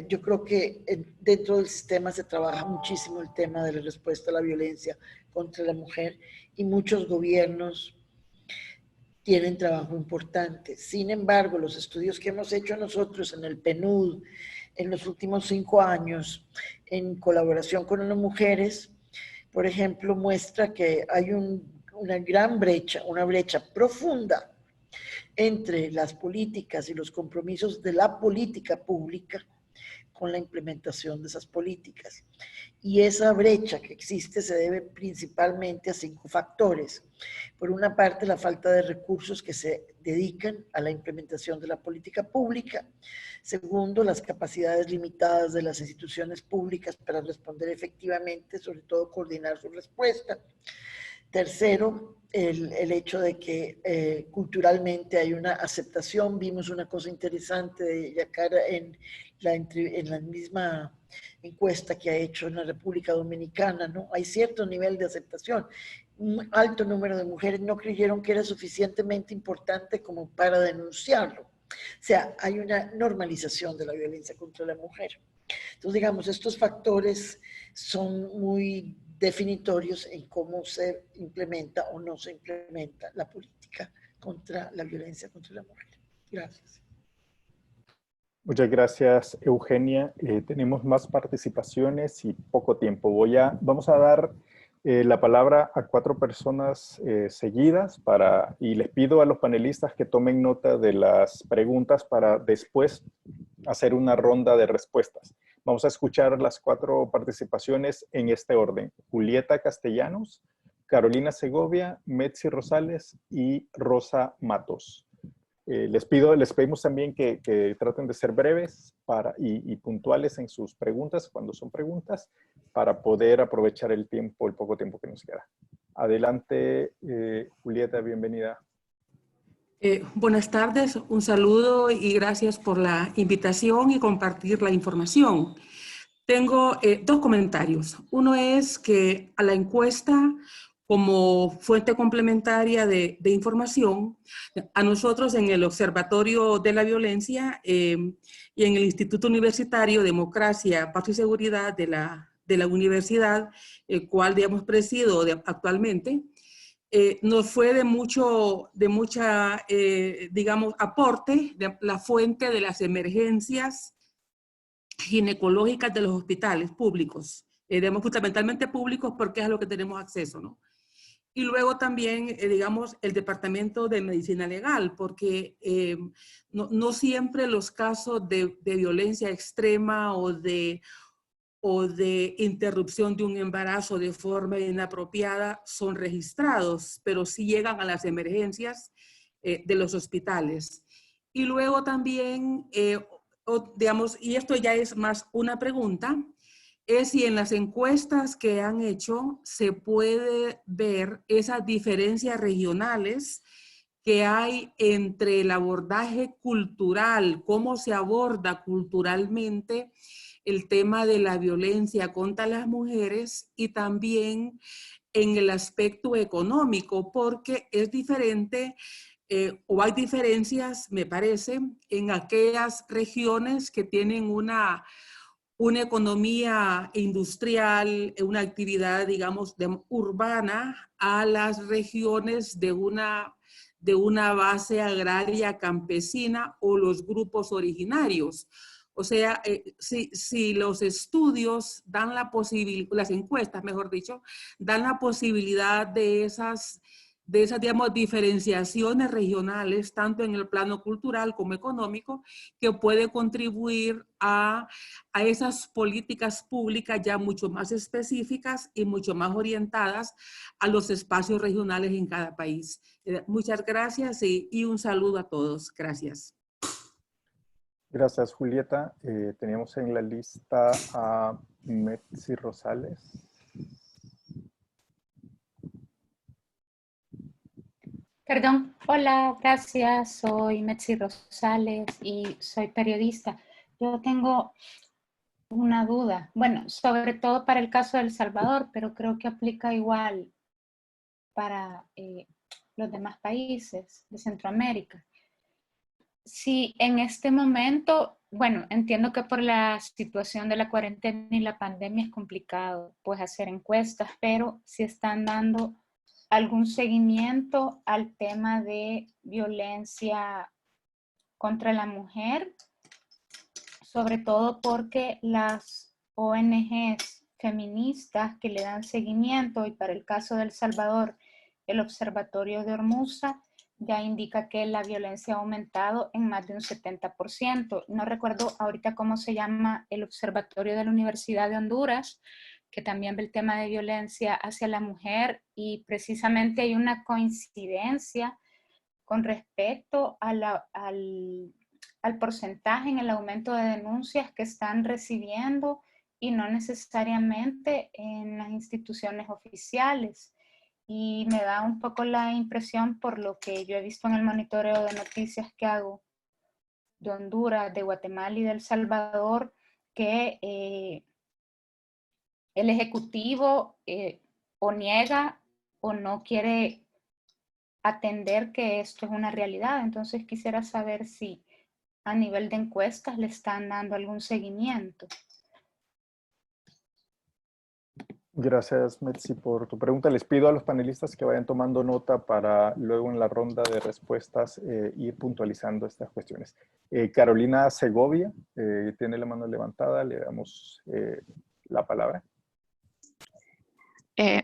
yo creo que dentro del sistema se trabaja muchísimo el tema de la respuesta a la violencia contra la mujer y muchos gobiernos tienen trabajo importante. Sin embargo, los estudios que hemos hecho nosotros en el PNUD en los últimos 5 años, en colaboración con las mujeres, por ejemplo, muestra que hay una gran brecha, una brecha profunda entre las políticas y los compromisos de la política pública con la implementación de esas políticas. Y esa brecha que existe se debe principalmente a 5 factores. Por una parte, la falta de recursos que se dedican a la implementación de la política pública. Segundo, las capacidades limitadas de las instituciones públicas para responder efectivamente, sobre todo coordinar su respuesta. Tercero, el hecho de que culturalmente hay una aceptación. Vimos una cosa interesante de Yacara en la misma encuesta que ha hecho en la República Dominicana, ¿no? Hay cierto nivel de aceptación. Un alto número de mujeres no creyeron que era suficientemente importante como para denunciarlo. O sea, hay una normalización de la violencia contra la mujer. Entonces, digamos, estos factores son muy definitorios en cómo se implementa o no se implementa la política contra la violencia contra la mujer. Gracias. Muchas gracias, Eugenia. Tenemos más participaciones y poco tiempo. Vamos a dar la palabra a 4 personas seguidas y les pido a los panelistas que tomen nota de las preguntas para después hacer una ronda de respuestas. Vamos a escuchar las 4 participaciones en este orden. Julieta Castellanos, Carolina Segovia, Metzi Rosales y Rosa Matos. Les pedimos también que traten de ser breves y puntuales en sus preguntas, cuando son preguntas, para poder aprovechar el poco tiempo que nos queda. Adelante, Julieta, bienvenida. Buenas tardes, un saludo y gracias por la invitación y compartir la información. Tengo 2 comentarios. Uno es que a la encuesta, como fuente complementaria de información, a nosotros en el Observatorio de la Violencia y en el Instituto Universitario Democracia, Paz y Seguridad de la universidad, el cual, digamos, presido actualmente, nos fue de mucha, digamos, aporte de la fuente de las emergencias ginecológicas de los hospitales públicos, digamos, fundamentalmente públicos porque es a lo que tenemos acceso, ¿no? Y luego también, digamos, el Departamento de Medicina Legal, porque no siempre los casos de violencia extrema o de interrupción de un embarazo de forma inapropiada son registrados, pero sí llegan a las emergencias de los hospitales. Y luego también, digamos, y esto ya es más una pregunta, es si en las encuestas que han hecho se puede ver esas diferencias regionales que hay entre el abordaje cultural, cómo se aborda culturalmente el tema de la violencia contra las mujeres y también en el aspecto económico, porque es diferente o hay diferencias, me parece, en aquellas regiones que tienen una economía industrial, una actividad, digamos, urbana, a las regiones de una base agraria campesina o los grupos originarios. O sea, si los estudios dan la posibilidad, las encuestas, mejor dicho, dan la posibilidad de de esas, digamos, diferenciaciones regionales, tanto en el plano cultural como económico, que puede contribuir a esas políticas públicas ya mucho más específicas y mucho más orientadas a los espacios regionales en cada país. Muchas gracias y un saludo a todos. Gracias. Gracias, Julieta. Teníamos en la lista a Metzi Rosales. Perdón, hola, gracias, soy Metzi Rosales y soy periodista. Yo tengo una duda, bueno, sobre todo para el caso de El Salvador, pero creo que aplica igual para los demás países de Centroamérica. Si en este momento, bueno, entiendo que por la situación de la cuarentena y la pandemia es complicado pues hacer encuestas, pero si están dando algún seguimiento al tema de violencia contra la mujer, sobre todo porque las ONGs feministas que le dan seguimiento, y para el caso de El Salvador, el Observatorio de Hormuza, ya indica que la violencia ha aumentado en más de un 70%. No recuerdo ahorita cómo se llama el Observatorio de la Universidad de Honduras, que también ve el tema de violencia hacia la mujer, y precisamente hay una coincidencia con respecto a al porcentaje en el aumento de denuncias que están recibiendo y no necesariamente en las instituciones oficiales. Y me da un poco la impresión, por lo que yo he visto en el monitoreo de noticias que hago de Honduras, de Guatemala y de El Salvador, que el Ejecutivo o niega o no quiere atender que esto es una realidad. Entonces quisiera saber si a nivel de encuestas le están dando algún seguimiento. Gracias, Metzi, por tu pregunta. Les pido a los panelistas que vayan tomando nota para luego en la ronda de respuestas ir puntualizando estas cuestiones. Carolina Segovia tiene la mano levantada. Le damos la palabra.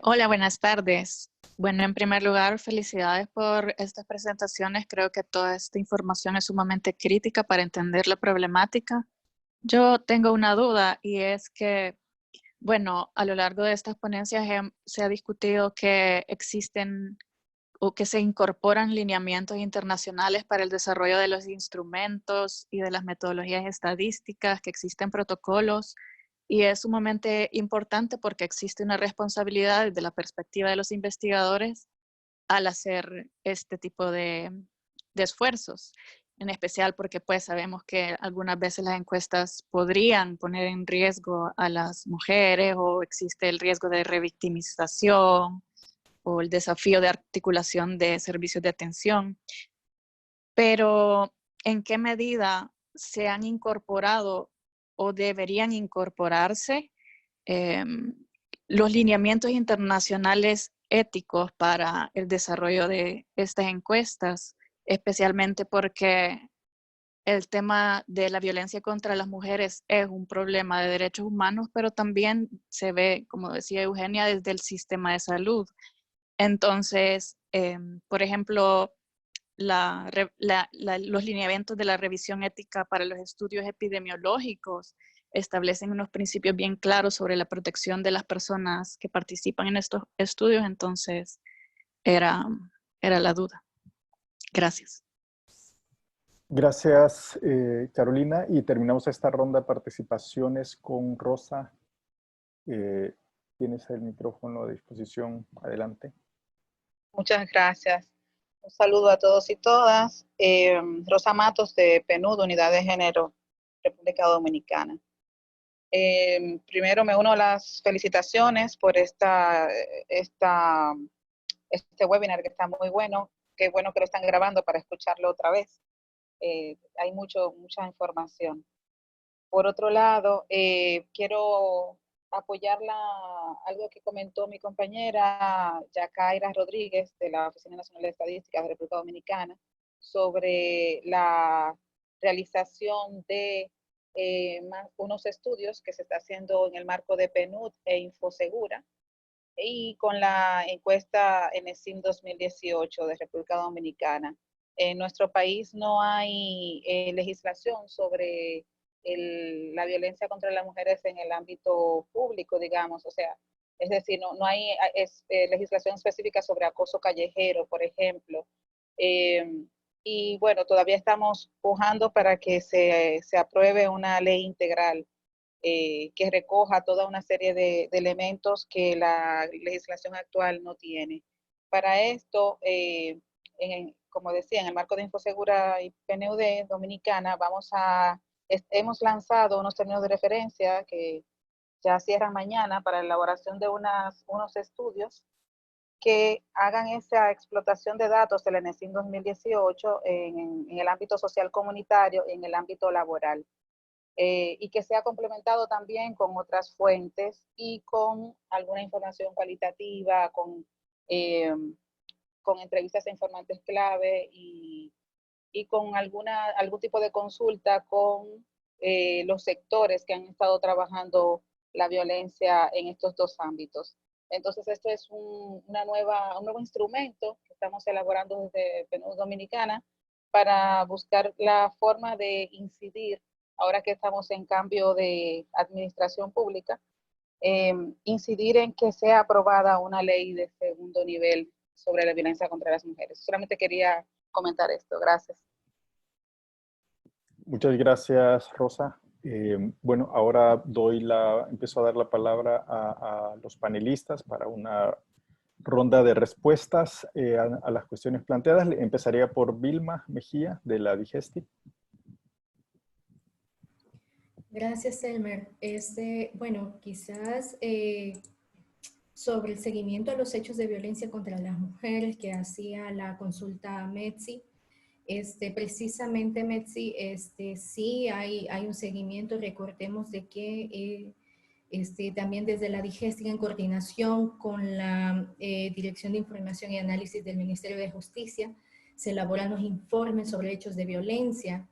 Hola, buenas tardes. Bueno, en primer lugar, felicidades por estas presentaciones. Creo que toda esta información es sumamente crítica para entender la problemática. Yo tengo una duda, y es que, bueno, a lo largo de estas ponencias se ha discutido que existen o que se incorporan lineamientos internacionales para el desarrollo de los instrumentos y de las metodologías estadísticas, que existen protocolos, y es sumamente importante porque existe una responsabilidad desde la perspectiva de los investigadores al hacer este tipo de esfuerzos. En especial porque pues sabemos que algunas veces las encuestas podrían poner en riesgo a las mujeres, o existe el riesgo de revictimización o el desafío de articulación de servicios de atención. Pero ¿en qué medida se han incorporado o deberían incorporarse los lineamientos internacionales éticos para el desarrollo de estas encuestas? Especialmente porque el tema de la violencia contra las mujeres es un problema de derechos humanos, pero también se ve, como decía Eugenia, desde el sistema de salud. Entonces, por ejemplo, los lineamientos de la revisión ética para los estudios epidemiológicos establecen unos principios bien claros sobre la protección de las personas que participan en estos estudios. Entonces, era la duda. Gracias. Gracias, Carolina. Y terminamos esta ronda de participaciones con Rosa. Tienes el micrófono a disposición. Adelante. Muchas gracias. Un saludo a todos y todas. Rosa Matos, de PNUD, Unidad de Género, República Dominicana. Primero me uno a las felicitaciones por este webinar, que está muy bueno. Qué bueno que lo están grabando para escucharlo otra vez. Hay mucha información. Por otro lado, quiero apoyar algo que comentó mi compañera Yacaira Rodríguez, de la Oficina Nacional de Estadísticas de República Dominicana, sobre la realización de unos estudios que se está haciendo en el marco de PNUD e Infosegura, y con la encuesta NSIM 2018 de República Dominicana. En nuestro país no hay legislación sobre la violencia contra las mujeres en el ámbito público, digamos, o sea, es decir, no hay legislación específica sobre acoso callejero, por ejemplo. Y bueno, todavía estamos pujando para que se apruebe una ley integral que recoja toda una serie de elementos que la legislación actual no tiene. Para esto, como decía, en el marco de Infosegura y PNUD Dominicana, hemos lanzado unos términos de referencia que ya cierran mañana para la elaboración de unos estudios que hagan esa explotación de datos del NSIM 2018 en el ámbito social comunitario, en el ámbito laboral. Y que sea complementado también con otras fuentes y con alguna información cualitativa, con entrevistas a informantes clave y con algún tipo de consulta con los sectores que han estado trabajando la violencia en estos dos ámbitos. Entonces, esto es un nuevo instrumento que estamos elaborando desde PNUD Dominicana para buscar la forma de incidir, ahora que estamos en cambio de administración pública, incidir en que sea aprobada una ley de segundo nivel sobre la violencia contra las mujeres. Solamente quería comentar esto. Gracias. Muchas gracias, Rosa. Bueno, ahora empiezo a dar la palabra a los panelistas para una ronda de respuestas a las cuestiones planteadas. Empezaría por Vilma Mejía, de la Digesti. Gracias, Elmer. Bueno, quizás sobre el seguimiento a los hechos de violencia contra las mujeres que hacía la consulta METSI, precisamente METSI, sí hay un seguimiento. Recordemos de que también desde la Digesti, en coordinación con la Dirección de Información y Análisis del Ministerio de Justicia, se elaboran los informes sobre hechos de violencia.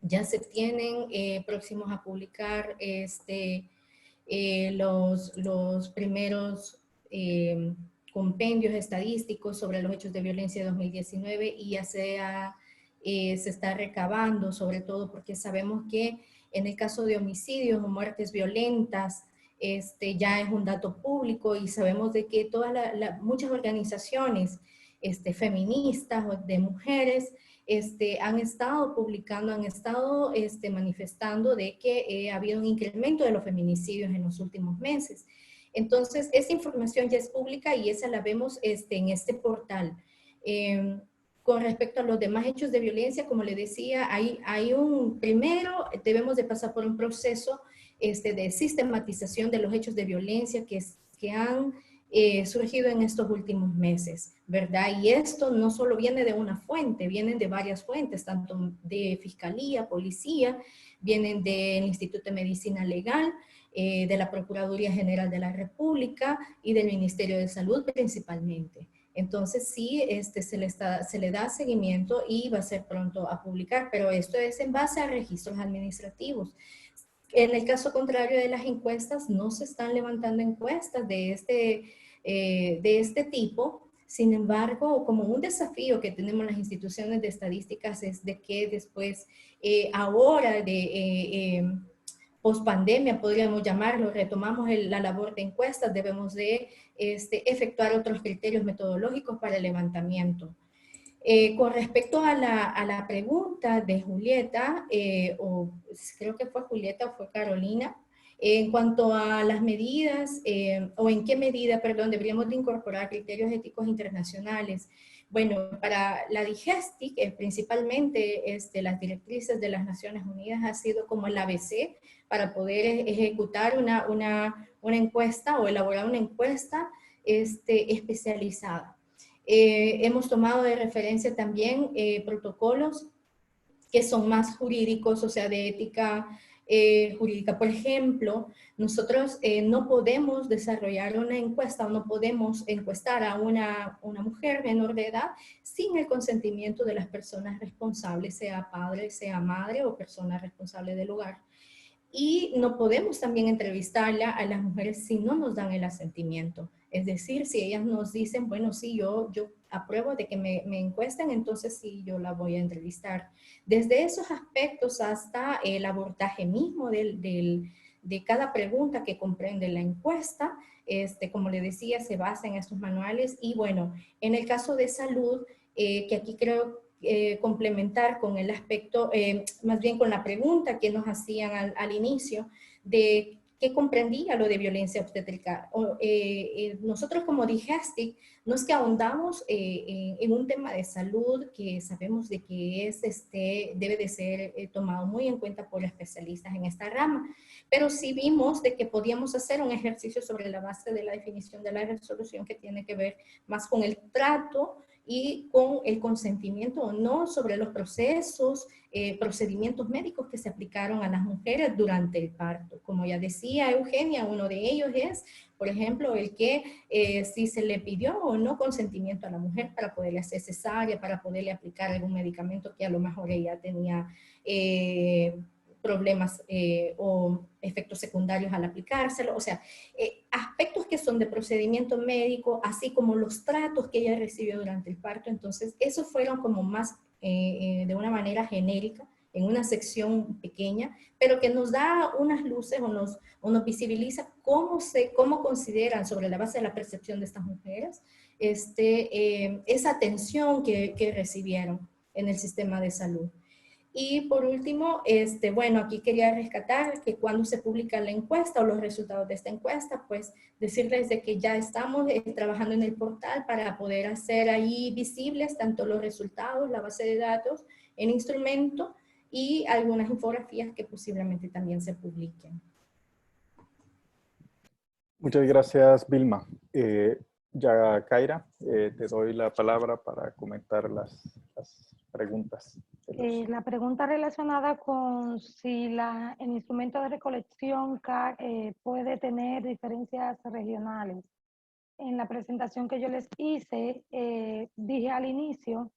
Ya se tienen próximos a publicar los primeros compendios estadísticos sobre los hechos de violencia de 2019 y ya se está recabando, sobre todo porque sabemos que en el caso de homicidios o muertes violentas, ya es un dato público y sabemos de que muchas organizaciones feministas o de mujeres han estado publicando, han estado manifestando de que ha habido un incremento de los feminicidios en los últimos meses. Entonces, esa información ya es pública y esa la vemos en este portal. Con respecto a los demás hechos de violencia, como le decía, primero debemos de pasar por un proceso de sistematización de los hechos de violencia que han surgido en estos últimos meses, ¿verdad? Y esto no solo viene de una fuente, vienen de varias fuentes, tanto de Fiscalía, Policía, vienen del Instituto de Medicina Legal, de la Procuraduría General de la República y del Ministerio de Salud principalmente. Entonces sí, se le da seguimiento y va a ser pronto a publicar, pero esto es en base a registros administrativos. En el caso contrario de las encuestas, no se están levantando encuestas de este tipo. Sin embargo, como un desafío que tenemos las instituciones de estadísticas es de que después, ahora de pospandemia, podríamos llamarlo, retomamos la labor de encuestas, debemos de efectuar otros criterios metodológicos para el levantamiento. Con respecto a la pregunta de Julieta, o creo que fue Julieta o fue Carolina, en cuanto a las medidas, o en qué medida, perdón, deberíamos de incorporar criterios éticos internacionales. Bueno, para la Digesti, principalmente las directrices de las Naciones Unidas ha sido como el ABC para poder ejecutar una encuesta o elaborar una encuesta especializada. Hemos tomado de referencia también protocolos que son más jurídicos, o sea, de ética jurídica. Por ejemplo, nosotros no podemos desarrollar una encuesta o no podemos encuestar a una mujer menor de edad sin el consentimiento de las personas responsables, sea padre, sea madre o persona responsable del hogar. Y no podemos también entrevistarla a las mujeres si no nos dan el asentimiento. Es decir, si ellas nos dicen, bueno, sí, yo apruebo de que me encuesten, entonces sí, yo la voy a entrevistar. Desde esos aspectos hasta el abordaje mismo de cada pregunta que comprende la encuesta, como le decía, se basa en estos manuales. Y bueno, en el caso de salud, que aquí creo complementar con el aspecto, más bien con la pregunta que nos hacían al inicio, de qué comprendía lo de violencia obstétrica. Nosotros como Digestic no es que ahondamos en un tema de salud que sabemos de que debe de ser tomado muy en cuenta por especialistas en esta rama, pero sí vimos de que podíamos hacer un ejercicio sobre la base de la definición de la resolución que tiene que ver más con el trato y con el consentimiento o no sobre los procesos, procedimientos médicos que se aplicaron a las mujeres durante el parto. Como ya decía Eugenia, uno de ellos es, por ejemplo, el que si se le pidió o no consentimiento a la mujer para poderle hacer cesárea, para poderle aplicar algún medicamento que a lo mejor ella tenía problemas o efectos secundarios al aplicárselo, o sea, aspectos que son de procedimiento médico, así como los tratos que ella recibió durante el parto. Entonces, esos fueron como más de una manera genérica, en una sección pequeña, pero que nos da unas luces o nos visibiliza cómo consideran sobre la base de la percepción de estas mujeres esa atención que recibieron en el sistema de salud. Y por último, bueno, aquí quería rescatar que cuando se publica la encuesta o los resultados de esta encuesta, pues decirles de que ya estamos trabajando en el portal para poder hacer ahí visibles tanto los resultados, la base de datos, el instrumento y algunas infografías que posiblemente también se publiquen. Muchas gracias, Vilma. Ya, Kaira, te doy la palabra para comentar las preguntas. La pregunta relacionada con si el instrumento de recolección puede tener diferencias regionales. En la presentación que yo les hice, dije al inicio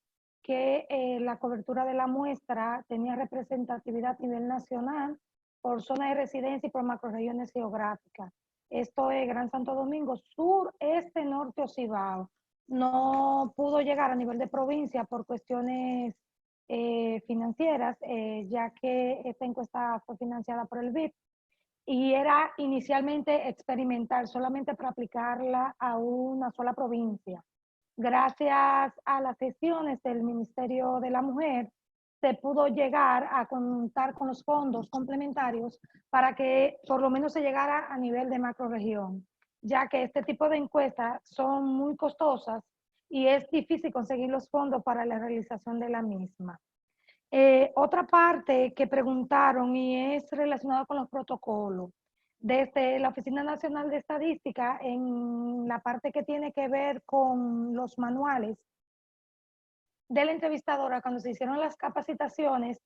que la cobertura de la muestra tenía representatividad a nivel nacional por zona de residencia y por macrorregiones geográficas. Esto es Gran Santo Domingo, sur, este, norte o Cibao. No pudo llegar a nivel de provincia por cuestiones financieras, ya que esta encuesta fue financiada por el BIP y era inicialmente experimental, solamente para aplicarla a una sola provincia. Gracias a las gestiones del Ministerio de la Mujer, se pudo llegar a contar con los fondos complementarios para que por lo menos se llegara a nivel de macrorregión, ya que este tipo de encuestas son muy costosas y es difícil conseguir los fondos para la realización de la misma. Otra parte que preguntaron y es relacionada con los protocolos. Desde la Oficina Nacional de Estadística, en la parte que tiene que ver con los manuales de la entrevistadora, cuando se hicieron las capacitaciones,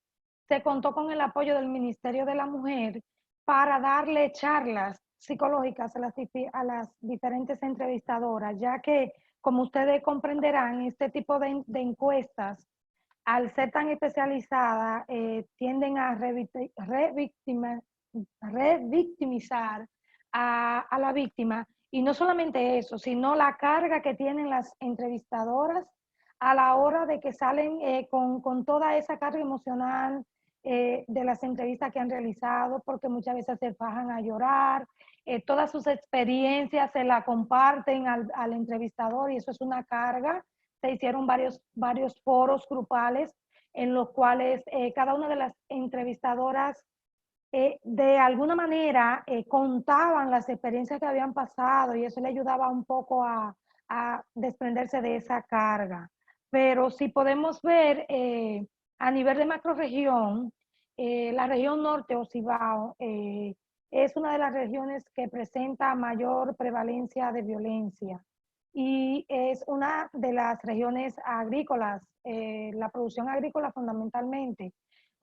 se contó con el apoyo del Ministerio de la Mujer para darle charlas psicológicas a las diferentes entrevistadoras, ya que, como ustedes comprenderán, este tipo de encuestas, al ser tan especializadas, tienden a revictimizar a la víctima. Y no solamente eso, sino la carga que tienen las entrevistadoras a la hora de que salen con toda esa carga emocional de las entrevistas que han realizado, porque muchas veces se bajan a llorar, todas sus experiencias se la comparten al entrevistador y eso es una carga. Se hicieron varios foros grupales en los cuales cada una de las entrevistadoras de alguna manera contaban las experiencias que habían pasado y eso le ayudaba un poco a desprenderse de esa carga. Pero si podemos ver a nivel de macrorregión, la región norte o Cibao es una de las regiones que presenta mayor prevalencia de violencia y es una de las regiones agrícolas, la producción agrícola fundamentalmente.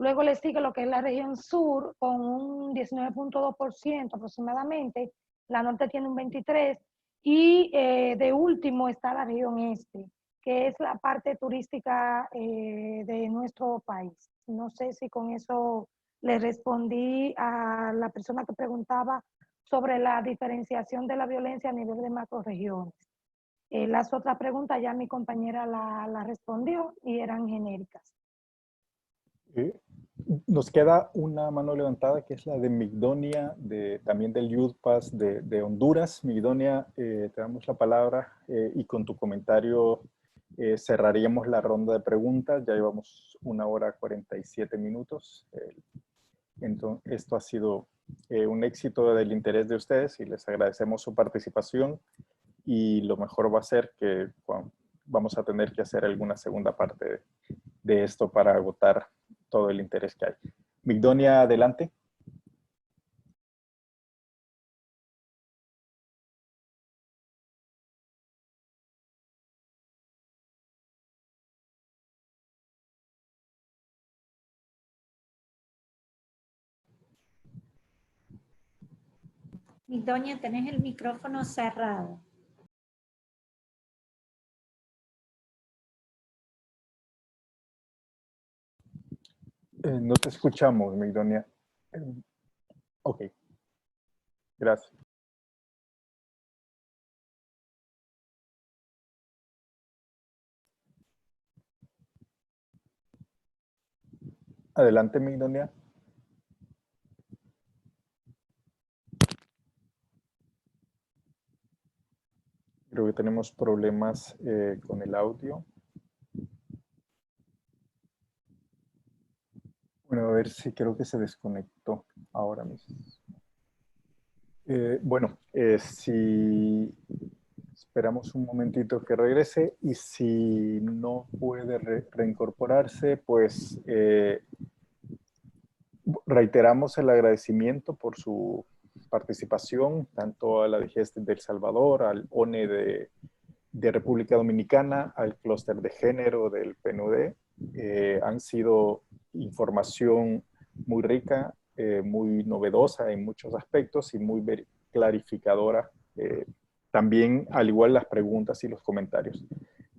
Luego le sigue lo que es la región sur con un 19.2% aproximadamente, la norte tiene un 23% y de último está la región este, que es la parte turística de nuestro país. No sé si con eso le respondí a la persona que preguntaba sobre la diferenciación de la violencia a nivel de macrorregiones. Las otras preguntas ya mi compañera la respondió y eran genéricas. Nos queda una mano levantada que es la de Migdonia, también del Youth Pass de Honduras. Migdonia, te damos la palabra y con tu comentario cerraríamos la ronda de preguntas. Ya llevamos 1 hora 47 minutos. Entonces, esto ha sido un éxito del interés de ustedes y les agradecemos su participación. Y lo mejor va a ser que vamos a tener que hacer alguna segunda parte de esto para agotar todo el interés que hay. Migdonia, adelante. Migdonia, tenés el micrófono cerrado. No te escuchamos, Migdonia. Ok. Gracias. Adelante, Migdonia. Creo que tenemos problemas con el audio. Bueno, a ver si creo que se desconectó ahora mismo. Bueno, si esperamos un momentito que regrese y si no puede reincorporarse, pues reiteramos el agradecimiento por su participación, tanto a la DGEST de El Salvador, al ONE de República Dominicana, al clúster de género del PNUD. Han sido información muy rica, muy novedosa en muchos aspectos y muy clarificadora. También, al igual, las preguntas y los comentarios.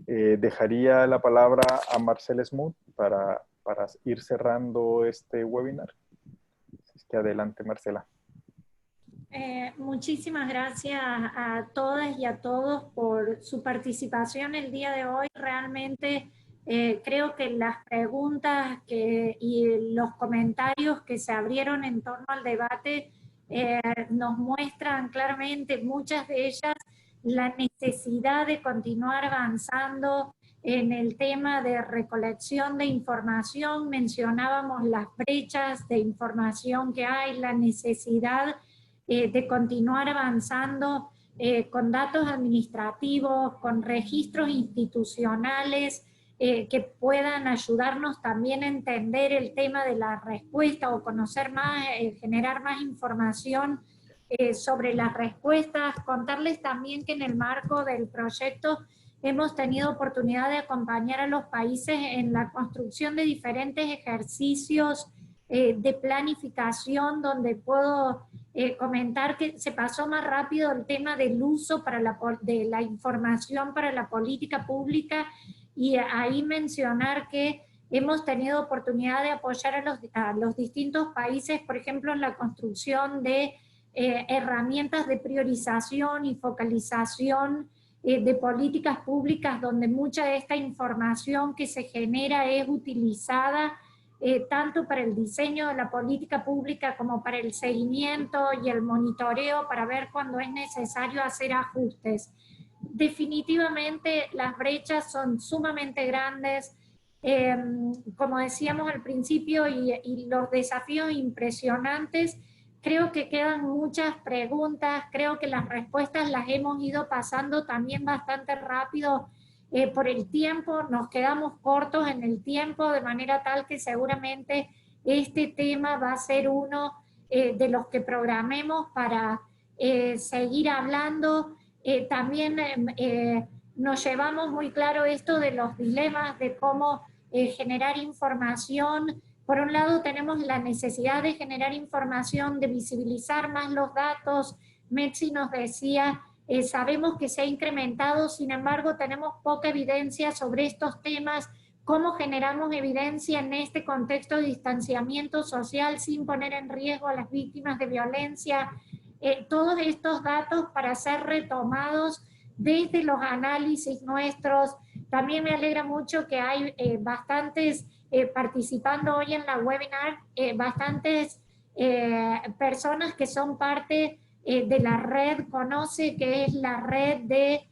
Dejaría la palabra a Marcela Smoot para ir cerrando este webinar. Así que adelante, Marcela. Muchísimas gracias a todas y a todos por su participación el día de hoy. Realmente creo que las preguntas y los comentarios que se abrieron en torno al debate nos muestran claramente, muchas de ellas, la necesidad de continuar avanzando en el tema de recolección de información. Mencionábamos las brechas de información que hay, la necesidad de continuar avanzando con datos administrativos, con registros institucionales que puedan ayudarnos también a entender el tema de la respuesta o conocer más, generar más información sobre las respuestas. Contarles también que en el marco del proyecto hemos tenido oportunidad de acompañar a los países en la construcción de diferentes ejercicios de planificación, donde puedo comentar que se pasó más rápido el tema del uso de la información para la política pública, y ahí mencionar que hemos tenido oportunidad de apoyar a los distintos países, por ejemplo, en la construcción de herramientas de priorización y focalización de políticas públicas, donde mucha de esta información que se genera es utilizada tanto para el diseño de la política pública como para el seguimiento y el monitoreo para ver cuándo es necesario hacer ajustes. Definitivamente las brechas son sumamente grandes, como decíamos al principio, y los desafíos impresionantes. Creo que quedan muchas preguntas, creo que las respuestas las hemos ido pasando también bastante rápido por el tiempo, nos quedamos cortos en el tiempo, de manera tal que seguramente este tema va a ser uno de los que programemos para seguir hablando. También nos llevamos muy claro esto de los dilemas de cómo generar información. Por un lado tenemos la necesidad de generar información, de visibilizar más los datos. Metsi nos decía, sabemos que se ha incrementado, sin embargo tenemos poca evidencia sobre estos temas, cómo generamos evidencia en este contexto de distanciamiento social sin poner en riesgo a las víctimas de violencia. Todos estos datos para ser retomados desde los análisis nuestros. También me alegra mucho que hay bastantes participando hoy en la webinar, bastantes personas que son parte de la red CONOCE, que es la red de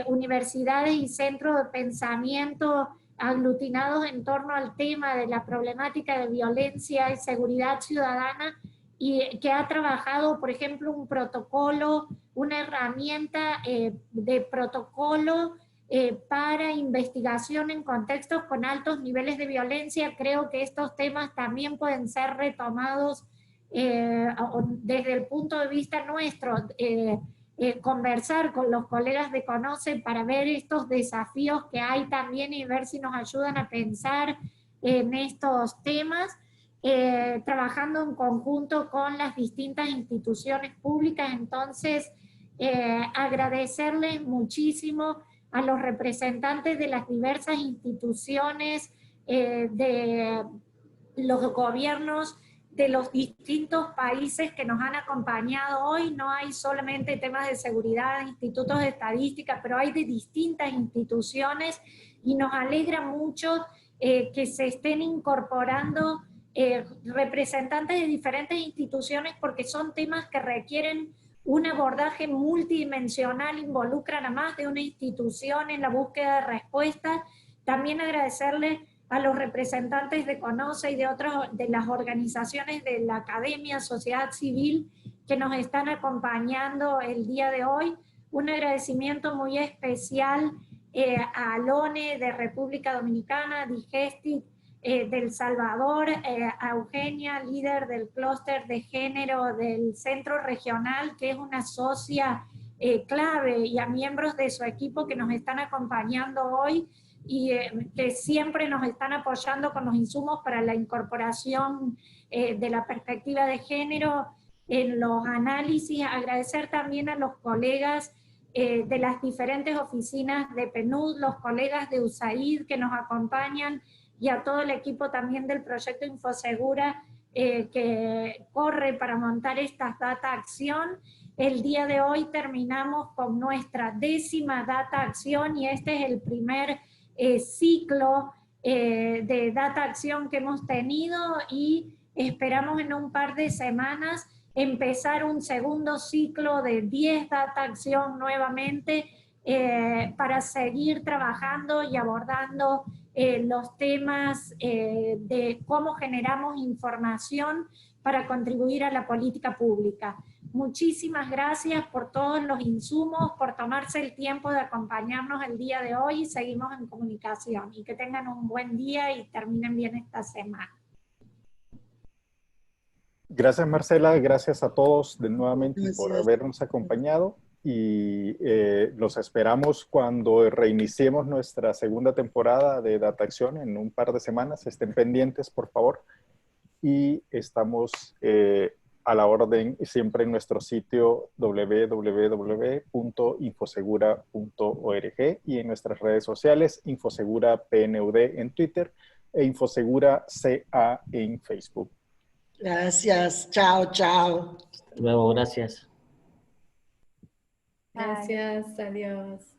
universidades y centros de pensamiento aglutinados en torno al tema de la problemática de violencia y seguridad ciudadana, y que ha trabajado, por ejemplo, un protocolo, una herramienta de protocolo para investigación en contextos con altos niveles de violencia. Creo que estos temas también pueden ser retomados desde el punto de vista nuestro, conversar con los colegas de CONOCE para ver estos desafíos que hay también y ver si nos ayudan a pensar en estos temas, trabajando en conjunto con las distintas instituciones públicas. Entonces, agradecerles muchísimo a los representantes de las diversas instituciones, de los gobiernos de los distintos países que nos han acompañado hoy. No hay solamente temas de seguridad, institutos de estadística, pero hay de distintas instituciones, y nos alegra mucho que se estén incorporando representantes de diferentes instituciones, porque son temas que requieren un abordaje multidimensional, involucran a más de una institución en la búsqueda de respuestas. También agradecerles a los representantes de CONOCE y de otras de las organizaciones de la academia, sociedad civil, que nos están acompañando el día de hoy. Un agradecimiento muy especial a Alone de República Dominicana, a Digestit de El Salvador, a Eugenia, líder del clúster de género del Centro Regional, que es una socia clave, y a miembros de su equipo que nos están acompañando hoy, y que siempre nos están apoyando con los insumos para la incorporación de la perspectiva de género en los análisis. Agradecer también a los colegas de las diferentes oficinas de PNUD, los colegas de USAID que nos acompañan, y a todo el equipo también del proyecto Infosegura que corre para montar esta Data Acción. El día de hoy terminamos con nuestra 10ª Data Acción, y este es el primer ciclo de Data Acción que hemos tenido, y esperamos en un par de semanas empezar un segundo ciclo de 10 Data Acción nuevamente, para seguir trabajando y abordando los temas de cómo generamos información para contribuir a la política pública. Muchísimas gracias por todos los insumos, por tomarse el tiempo de acompañarnos el día de hoy, y seguimos en comunicación. Y que tengan un buen día y terminen bien esta semana. Gracias, Marcela. Gracias a todos nuevamente por habernos acompañado, y los esperamos cuando reiniciemos nuestra segunda temporada de Data Acción en un par de semanas. Estén pendientes, por favor. Y estamos a la orden siempre en nuestro sitio www.infosegura.org, y en nuestras redes sociales, Infosegura PNUD en Twitter e Infosegura CA en Facebook. Gracias. Chao, chao. Hasta luego, gracias. Gracias, adiós.